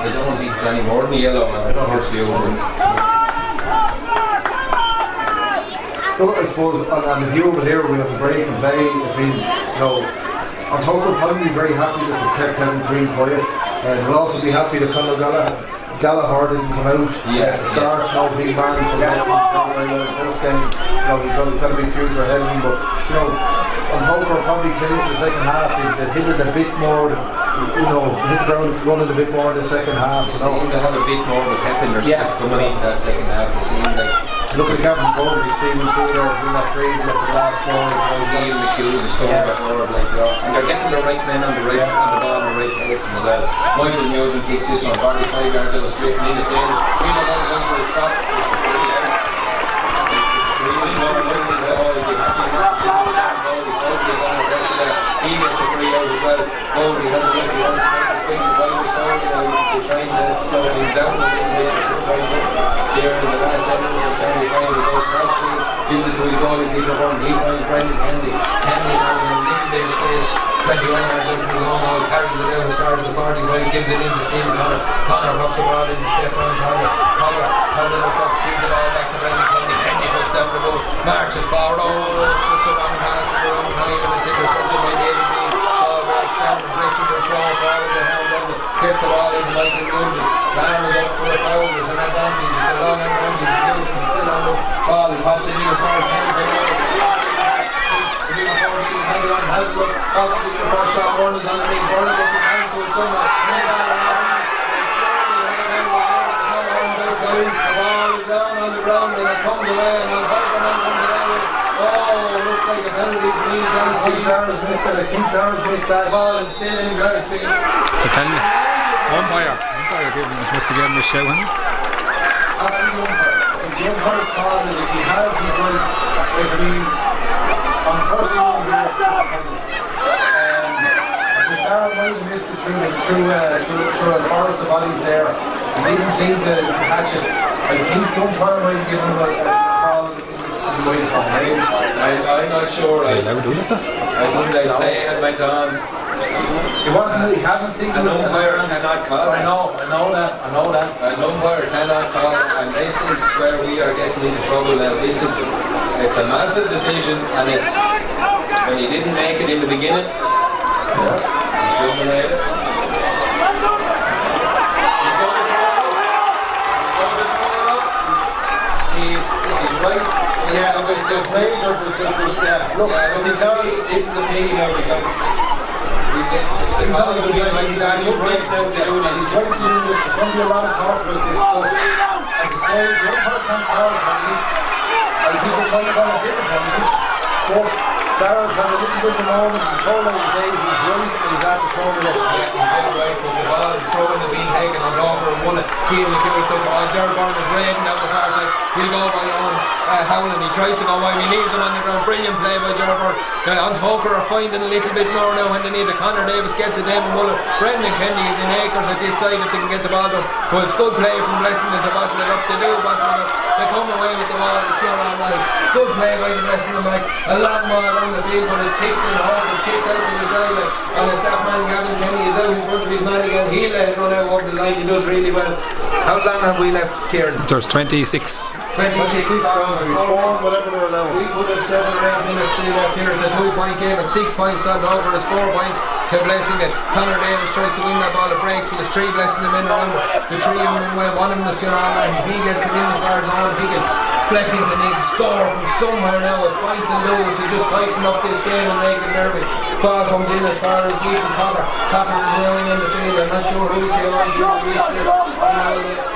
I don't think it's any more than yellow on the first few ones. So I suppose on the view of it here, we have the break and play. I mean, you know, on top of probably very happy that they kept Kevin Green quiet, and we'll also be happy that Conor Gallagher didn't come out at the start. No big man from the first game. You know, he's got a big future ahead of him, but you know, on Tochar probably came into the second half. They hit it a bit more. You know, hit the ground running a bit more in the second half. They seem to have a bit more of a pep in their step coming into that second half. They seem like. Look at Kevin Cole, he's seeing through there, doing that free, left the last score. He's in the queue to score before, like, you know, and they're getting the right men on the right on the ball in the right places as well. Michael Newton kicks this one 45 yards out of straight from Enid Davis. We don't want to go for a shot. It's a free out. He gets a free out as well. He has a look, he wants to make a big wide forward. They're trying to slow things down a little bit to put points up here in the last 10 minutes of Kennedy finally goes past me, gives it to his goalie Peter Byrne. He finds Brendan Kennedy. Kennedy having a little bit of space, 21 yards out from his own goal, carries it down as far as the 45, gives it into Stephen Connor. Connor pops the ball into Stefan Connor. Connor has a look up, gives it all back to Brendan Kennedy. Kennedy puts down the ball, marches forward. Oh, it's just a wrong pass at the wrong time, and it's intercepted by David Lee. Ball breaks down, Blessington throw forward the hand under, gets the ball into Michael Nugent. Barnes up for a foul, there's an advantage, it's a long advantage. Nugent still on the ball, he pops it in as far as Kennedy goes. Has a look, boxes in the first shot, Byrne is underneath, Byrne gets his hands to it somehow. The ball is down on the ground and it comes away and I'll fight them comes away. Oh, looks like a penalty to me, John T. Darren's missed it, I think Darren's missed that. The ball is still in Garrett's feet. To tell you, umpire must have given him a shout, hasn't he? That's the umpire. The umpire's called it, if he has, he's right. I mean, unfortunately, Darren might have missed it through a forest of bodies there. He didn't seem to catch it. I think the umpire might have given him a call in the way from him. I'm not sure. I think they play and went on. It wasn't, he hadn't seen an umpire cannot call. I know that. An umpire cannot call, and this is where we are getting into trouble now. It's a massive decision, and it's when he didn't make it in the beginning. He shouldn't have made it. He's going to throw it up. He's right. Yeah, the major. Look, this is a pity now because he's right now to do this. He's right to do this. There's going to be a lot of talk about this, but as I say, the umpire can't call a penalty. I think it might call a bigger penalty. But Darren's had a little bit of a moment. He's called out the day. He's right and he's after throwing it up. Yeah, he's dead right, but the ball throwing has been taken on Tochar and won it. Keelan McHugh took the ball. Jared Byrne is raiding down the far side. He'll go by on Howland. He tries to go wide. He leaves him on the ground. Brilliant play by Jared Byrne. On Tochar are finding a little bit more now when they need it. Conor Davis gets it down and Muller. Brendan Kennedy is in acres at this side if they can get the ball done. But it's good play from Blessington to bottle it up. They do bottle it up. They come away with the ball and cure on line. Good play by the Blessington backs. A long ball down the field, but it's kicked in the hole. It's kicked out to the sideline. And it's that man Gavin Kenny is out in front of his man again. He let it run out over the line. He does really well. How long have we left, Kieran? There's 26. 26 rounds, whatever they're allowed. We could have 7 or 8 minutes still left here. It's a 2-point game. It's 6 points stand over. It's 4 points to Blessington. Conor Davis tries to win that ball. It breaks. He has 3 Blessington men around. The 3 of them win. One of them is still on line. He gets it in as far as on. He gets Blessington needs to score from somewhere now. A point to lose to just tighten up this game and make it nervy. Ball comes in as far as even Tochar. Tochar is now in the field. I'm not sure who's the orange or the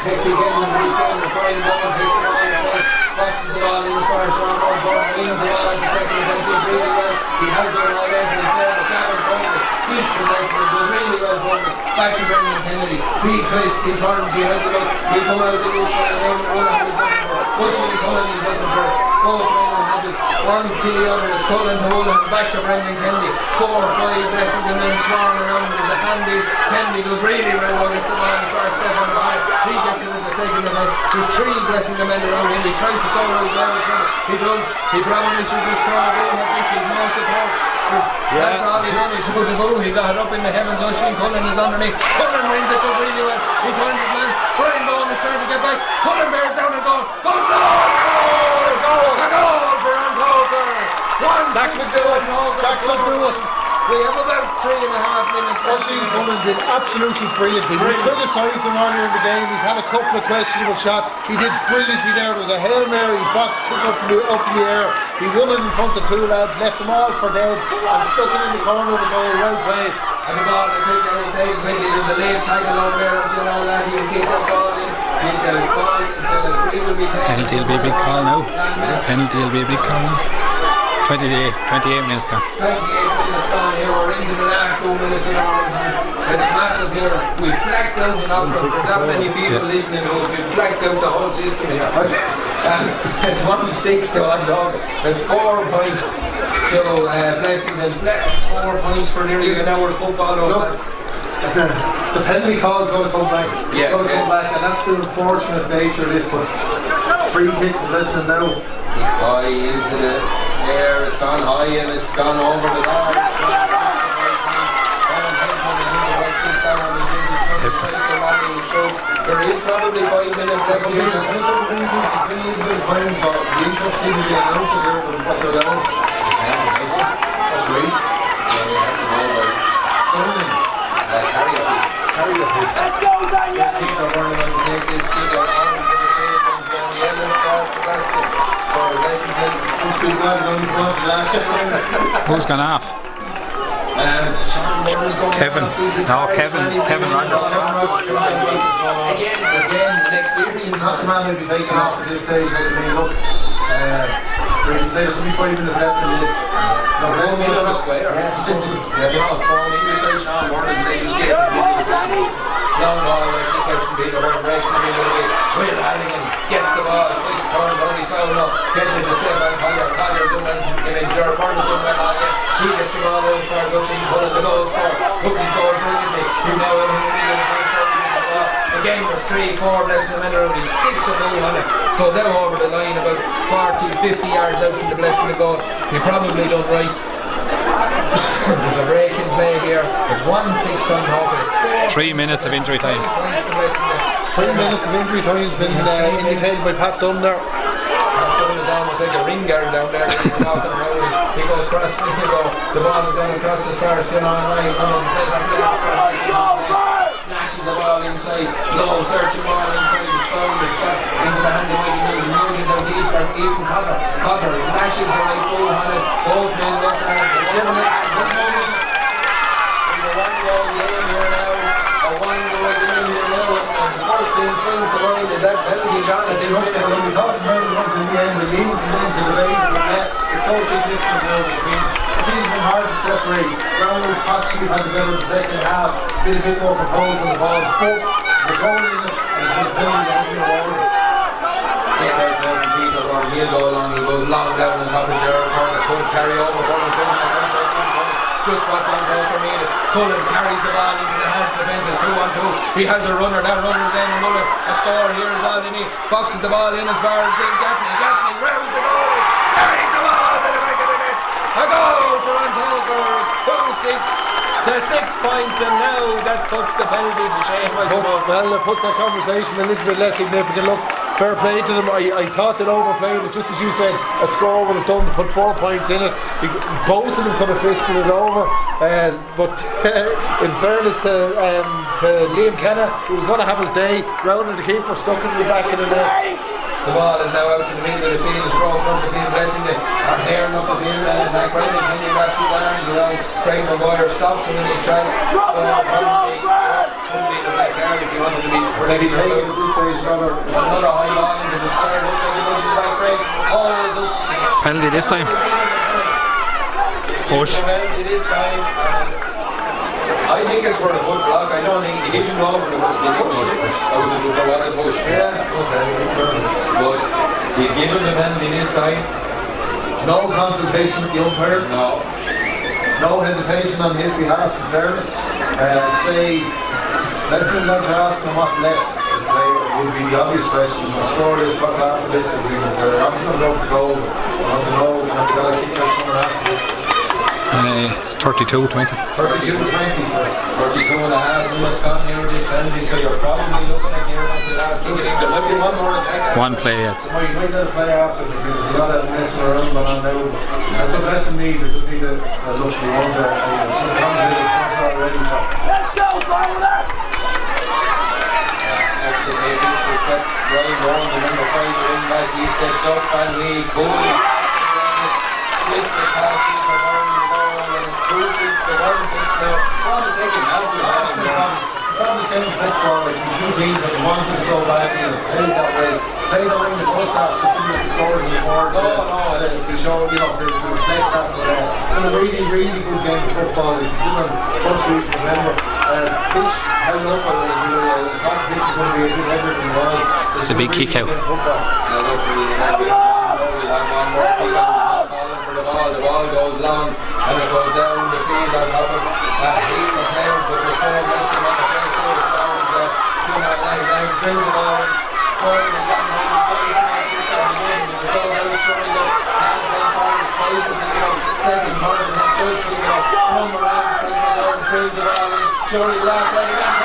pick again in this game. The Brian Ball takes the ball in place. Boxes the ball in as far as Sean Byrne wins the ball at the second attempt. Does really well. He has done all that and he's there. But Gavin Byrne dispossesses it. Does really well for him. Back to Brendan Kennedy. Big twist in Florence. He has the look. He'll come out to this side and then one of them is looking for. Bushy and Cullen is looking for. Both men have Magic. 1 to the other. It's Cullen to Mullen. Back to Brendan Kennedy. 4-5 Blessington then swarming around. There's a handy. Kennedy goes really well against the ball as far as Stefan Ball. He gets it at the second event. There's 3 Blessington men around him. He tries to solo his way. He does. He probably should just throw a goal. This is no support. That's all he done. He took the ball. He got it up in the heavens. Oisin Cullen is underneath. Cullen wins it up really well. He turns it man. Brian Bowen is trying to get back. Cullen bears down the goal. Goal! A goal for Tochar. 1-6 That could do it. We have about 3.5 minutes left. Oisin Cullen did absolutely brilliantly. We criticised him earlier in the game. He's had a couple of questionable shots. He did brilliantly there. There was a Hail Mary box kick up in the air. He won it in front of 2 lads, left them all for dead, and stuck it in the corner of the goal. Well played. And the ball, I think I was saying quickly, there's a late tackle over there. If you know that, he'll keep that ball in. The free will be taken. Penalty will be a big call now. Penalty will be a big call now. 28 minutes gone. 28 minutes gone here. We're into the last 2 minutes in Ireland time. It's massive here. We blacked out in Ireland. There's that many people listening to us. We blacked out the whole system here. It's 1-6 to Tochar. It's 4 points to Blessington. 4 points for nearly an hour's football. The penalty call is going to come back. It's going to come back, and that's the unfortunate nature of this. But free kick for Blessington now. High into the air. It's gone high and it's gone over the bar. There is probably 5 minutes left here. So it'd be interesting to get an answer there, but what they're down. That's right. Carry the hoop. Let's go, Daniel! People are running out to take this kick out on for the fade. Comes down the end of Velasquez for Blessington. Who's gone off? Sean Moore's going Kevin. off. Kevin Rogers. Again, an experience. Not the man who'll be taken off at this stage. I mean, look, we can say there's only 5 minutes left in this. No, that's been on the square. Sean Moore and say he was getting No, I think I can beat the one breaks and Will Hannigan gets the ball, twice turned, only foul up, gets it to Stefan Collier. Collier's done well since he came in. Jared Burns done well on it. He gets the ball over for Oisin Cullen, the goal scorer. Took his goal brilliantly. He's now in the again with 3-4 Blessington men around him. Sticks a goal on it. Goes out over the line about 40-50 yards out from the Blessington goal. He probably done right. There's a break in play here. It's 1-6 on Tochar. 3 minutes of injury time. 3 minutes of injury time has been indicated by Pat Dunn there. Pat Dunn is almost like a ring guard down there. He goes across, the ball is going across as far as Fionn Ryan. Lashes the ball inside. Low searching ball inside. It's found. It's back into the hands of Mikey Newton. Newton down deep and even Cotter. Cotter lashes the right goal on it. Both men look at it. There's a 1-goal game here now. A 1-goal game here now. And the first thing swings the line is that penalty John at this minute. When we talked about it in the end, we leave it to them to the lane, but it's so significant now. I think it's been hard to separate. Brownlow possibly had the better in the second half, been a bit more proposed on the ball, but the goal in it and the penalty has been awarded. Yeah, there's people running. He'll go along. He goes long down on top of Jared Corner. Could carry over for the prison. Just what Tochar needed. Cullen carries the ball into the hand of the defence. It's 2-on-2. He has a runner. That runner then another. A score here is all they need. Boxes the ball in as far as Gaffney. Gaffney rounds the goal. Carries the ball to the back of the net. A goal for Tochar. It's 2-6 to 6 points, and now that puts the penalty to shame. Well, it puts that conversation a little bit less significant. Look, fair play to them. I thought they'd overplayed it, just as you said. A score would have done, put 4 points in it. Both of them could have fisted it over. But in fairness to Liam Kenna, he was going to have his day. Rounded the keeper, stuck it in the back of the net. The ball is now out to the middle of the field. It's brought front of the field. Blessington are tearing up the field, and like Brendan Kennedy wraps his arms around Craig Maguire, stops him in his tracks. Couldn't be the black card if you wanted to be the first. Maybe take it at this stage, another high ball into the square. Looks like it pushes by Craig. Penalty this time. Push. It is time. I think it's for a good block. I don't think he didn't go for the good. There was a push. Yeah, okay. But he's given the penalty this time. No consultation with the umpire. No hesitation on his behalf, in fairness. Say, less than lads are asking what's left. I'd say it would be the obvious question. The score is what's after this. They're obviously going to go for goal. I want to know if they've got a kick out coming after this. 32-20. 32-20, so 32 and a half minutes gone here with this penalty, so you're probably looking at near enough the last kick. There might be one more attack. One play, it's. you might let it play after because there's a lot of messing around going on now. That's a blessing need. They just need to look. We want to put it on to this first already. So. Let's go, Tyler! After Davis is set, Ryan Bourne, the number 5 wing back, he steps up and he goes. Slips it past Peter Bourne, and it's 2-6 to 1-6 now. What a second half we had in there. From this game of football, like the two teams that wanted it so badly and played that way in the first half just to get the scores in the board. To show, to reflect that. And a really, really good game of football. It's still on first week of November. Pitch held up on the top pitch is going to be a bit heavier than it was. It's a big kick out. We'll have one more kick out. Calling for the ball. The ball goes long and it goes down the field on top of Heath and players, but there's 4 wrestling on the field, so the Browns drills the ball forward and getting home and plays the ball just down the middle. It goes out showing that hand playing forward, tries to pick it up, second, third, and then does pick it up, come around, bring it out and drills the ball in. Surely the last leg again,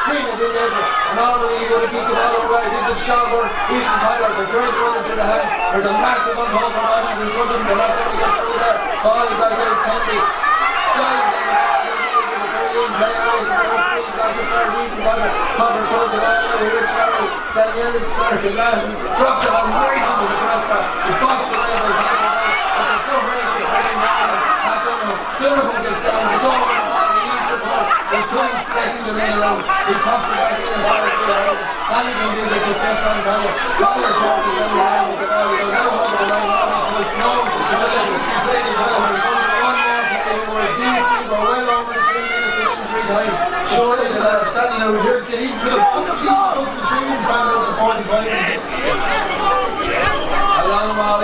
Green is in there, and normally he's going to keep the ball over right. He's at Shelburne, Ethan Tyler, they're trying to run into the hands. There's a massive unhold for bodies in front of them, they're not going to get through there. Ball is back out, Pendy. Connor throws the ball over here, Farrell. Daniel is circling, drops it on right onto the crossbar. It's boxed away by Daniel. It's a foot race behind Daniel. Donovan gets down, gets over the ball, he needs it more. There's time pressing the men around. He pops it back in and Farrell goes ahead. Hannigan gives it to Stefan Daniel. Collar shortly down the line with the ball. He goes out over the line, push, nose, it's a little bit. He's playing well. One more play, we're deep, we're well over the 3 minutes of injury time. Surely the last standing over here, get into the box, Jesus, up the tree and stand out the 45 minutes. A long ball,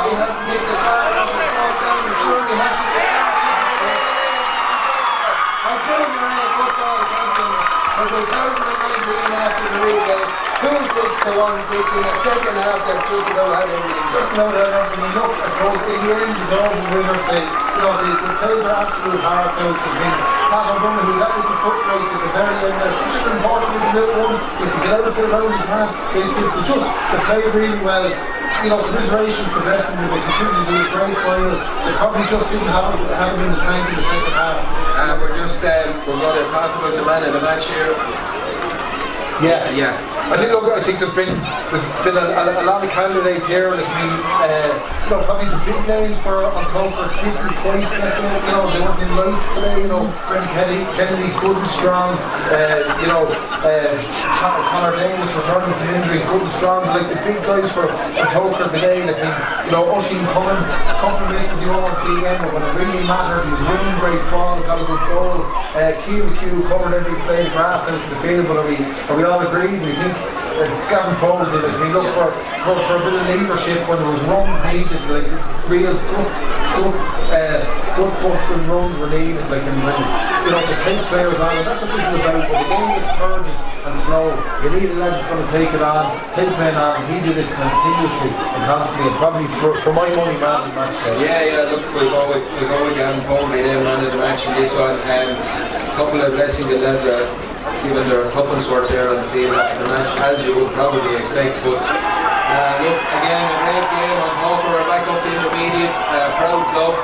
he hasn't picked the ball up, it's brought down, but surely has to get out. Our junior in the football champion for 2019 after the rebuild, 2-6 to 1-6 in the second half that just about had everything. Just about had everything. Look, I suppose in the end, it's all the winners. They played their absolute hearts out to win. Pat O'Donnell, who that little foot race at the very end, they're such an important little one. If they get out of the road his man, they play really well. Commiserations to Blessington, they continue to do a great final. They probably just didn't have him in the tank in the second half. We're going to talk about the man of the match here. Yeah. I think there's been a lot of candidates here. Probably the big names for October didn't quite get there. They weren't in lights today. Freddie Kennedy, good and strong. Conor Davis returning from injury, good and strong. Like the big guys for Tochar today. Oisin coming, a couple of misses you won't see again, but when it really mattered, he was winning great ball, got a good goal. Q covered every blade of grass out of the field. But are we all agreed? We think Gavin Foley did it. We look for a bit of leadership when there was runs needed, like real good busting runs were needed, to take players on. And that's what this is about. When the game gets turgid and slow, you need a lad that's going to take it on, take men on, and he did it continuously and constantly, and probably for my money, man of the match day. Yeah, look, we'll go with Gavin Foley, man of the match in this one. A couple of Blessington lads are given their tuppence worth there on the field after the match, as you would probably expect. But look, again, a great game on Tochar. We're back up to intermediate, proud club.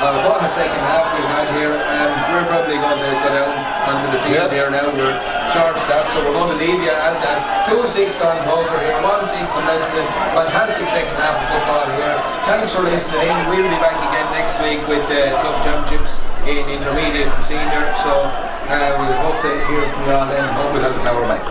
What a second half we've had here. We're probably going to go down onto the field here now. We're short staffed, so we're going to leave you at that. 2-6 on Tochar here, 1-6 to Blessington. Fantastic second half of football here. Thanks for listening in. We'll be back again next week with club championships in intermediate and senior. So we hope to hear from you all then. Hope we'll have the power back.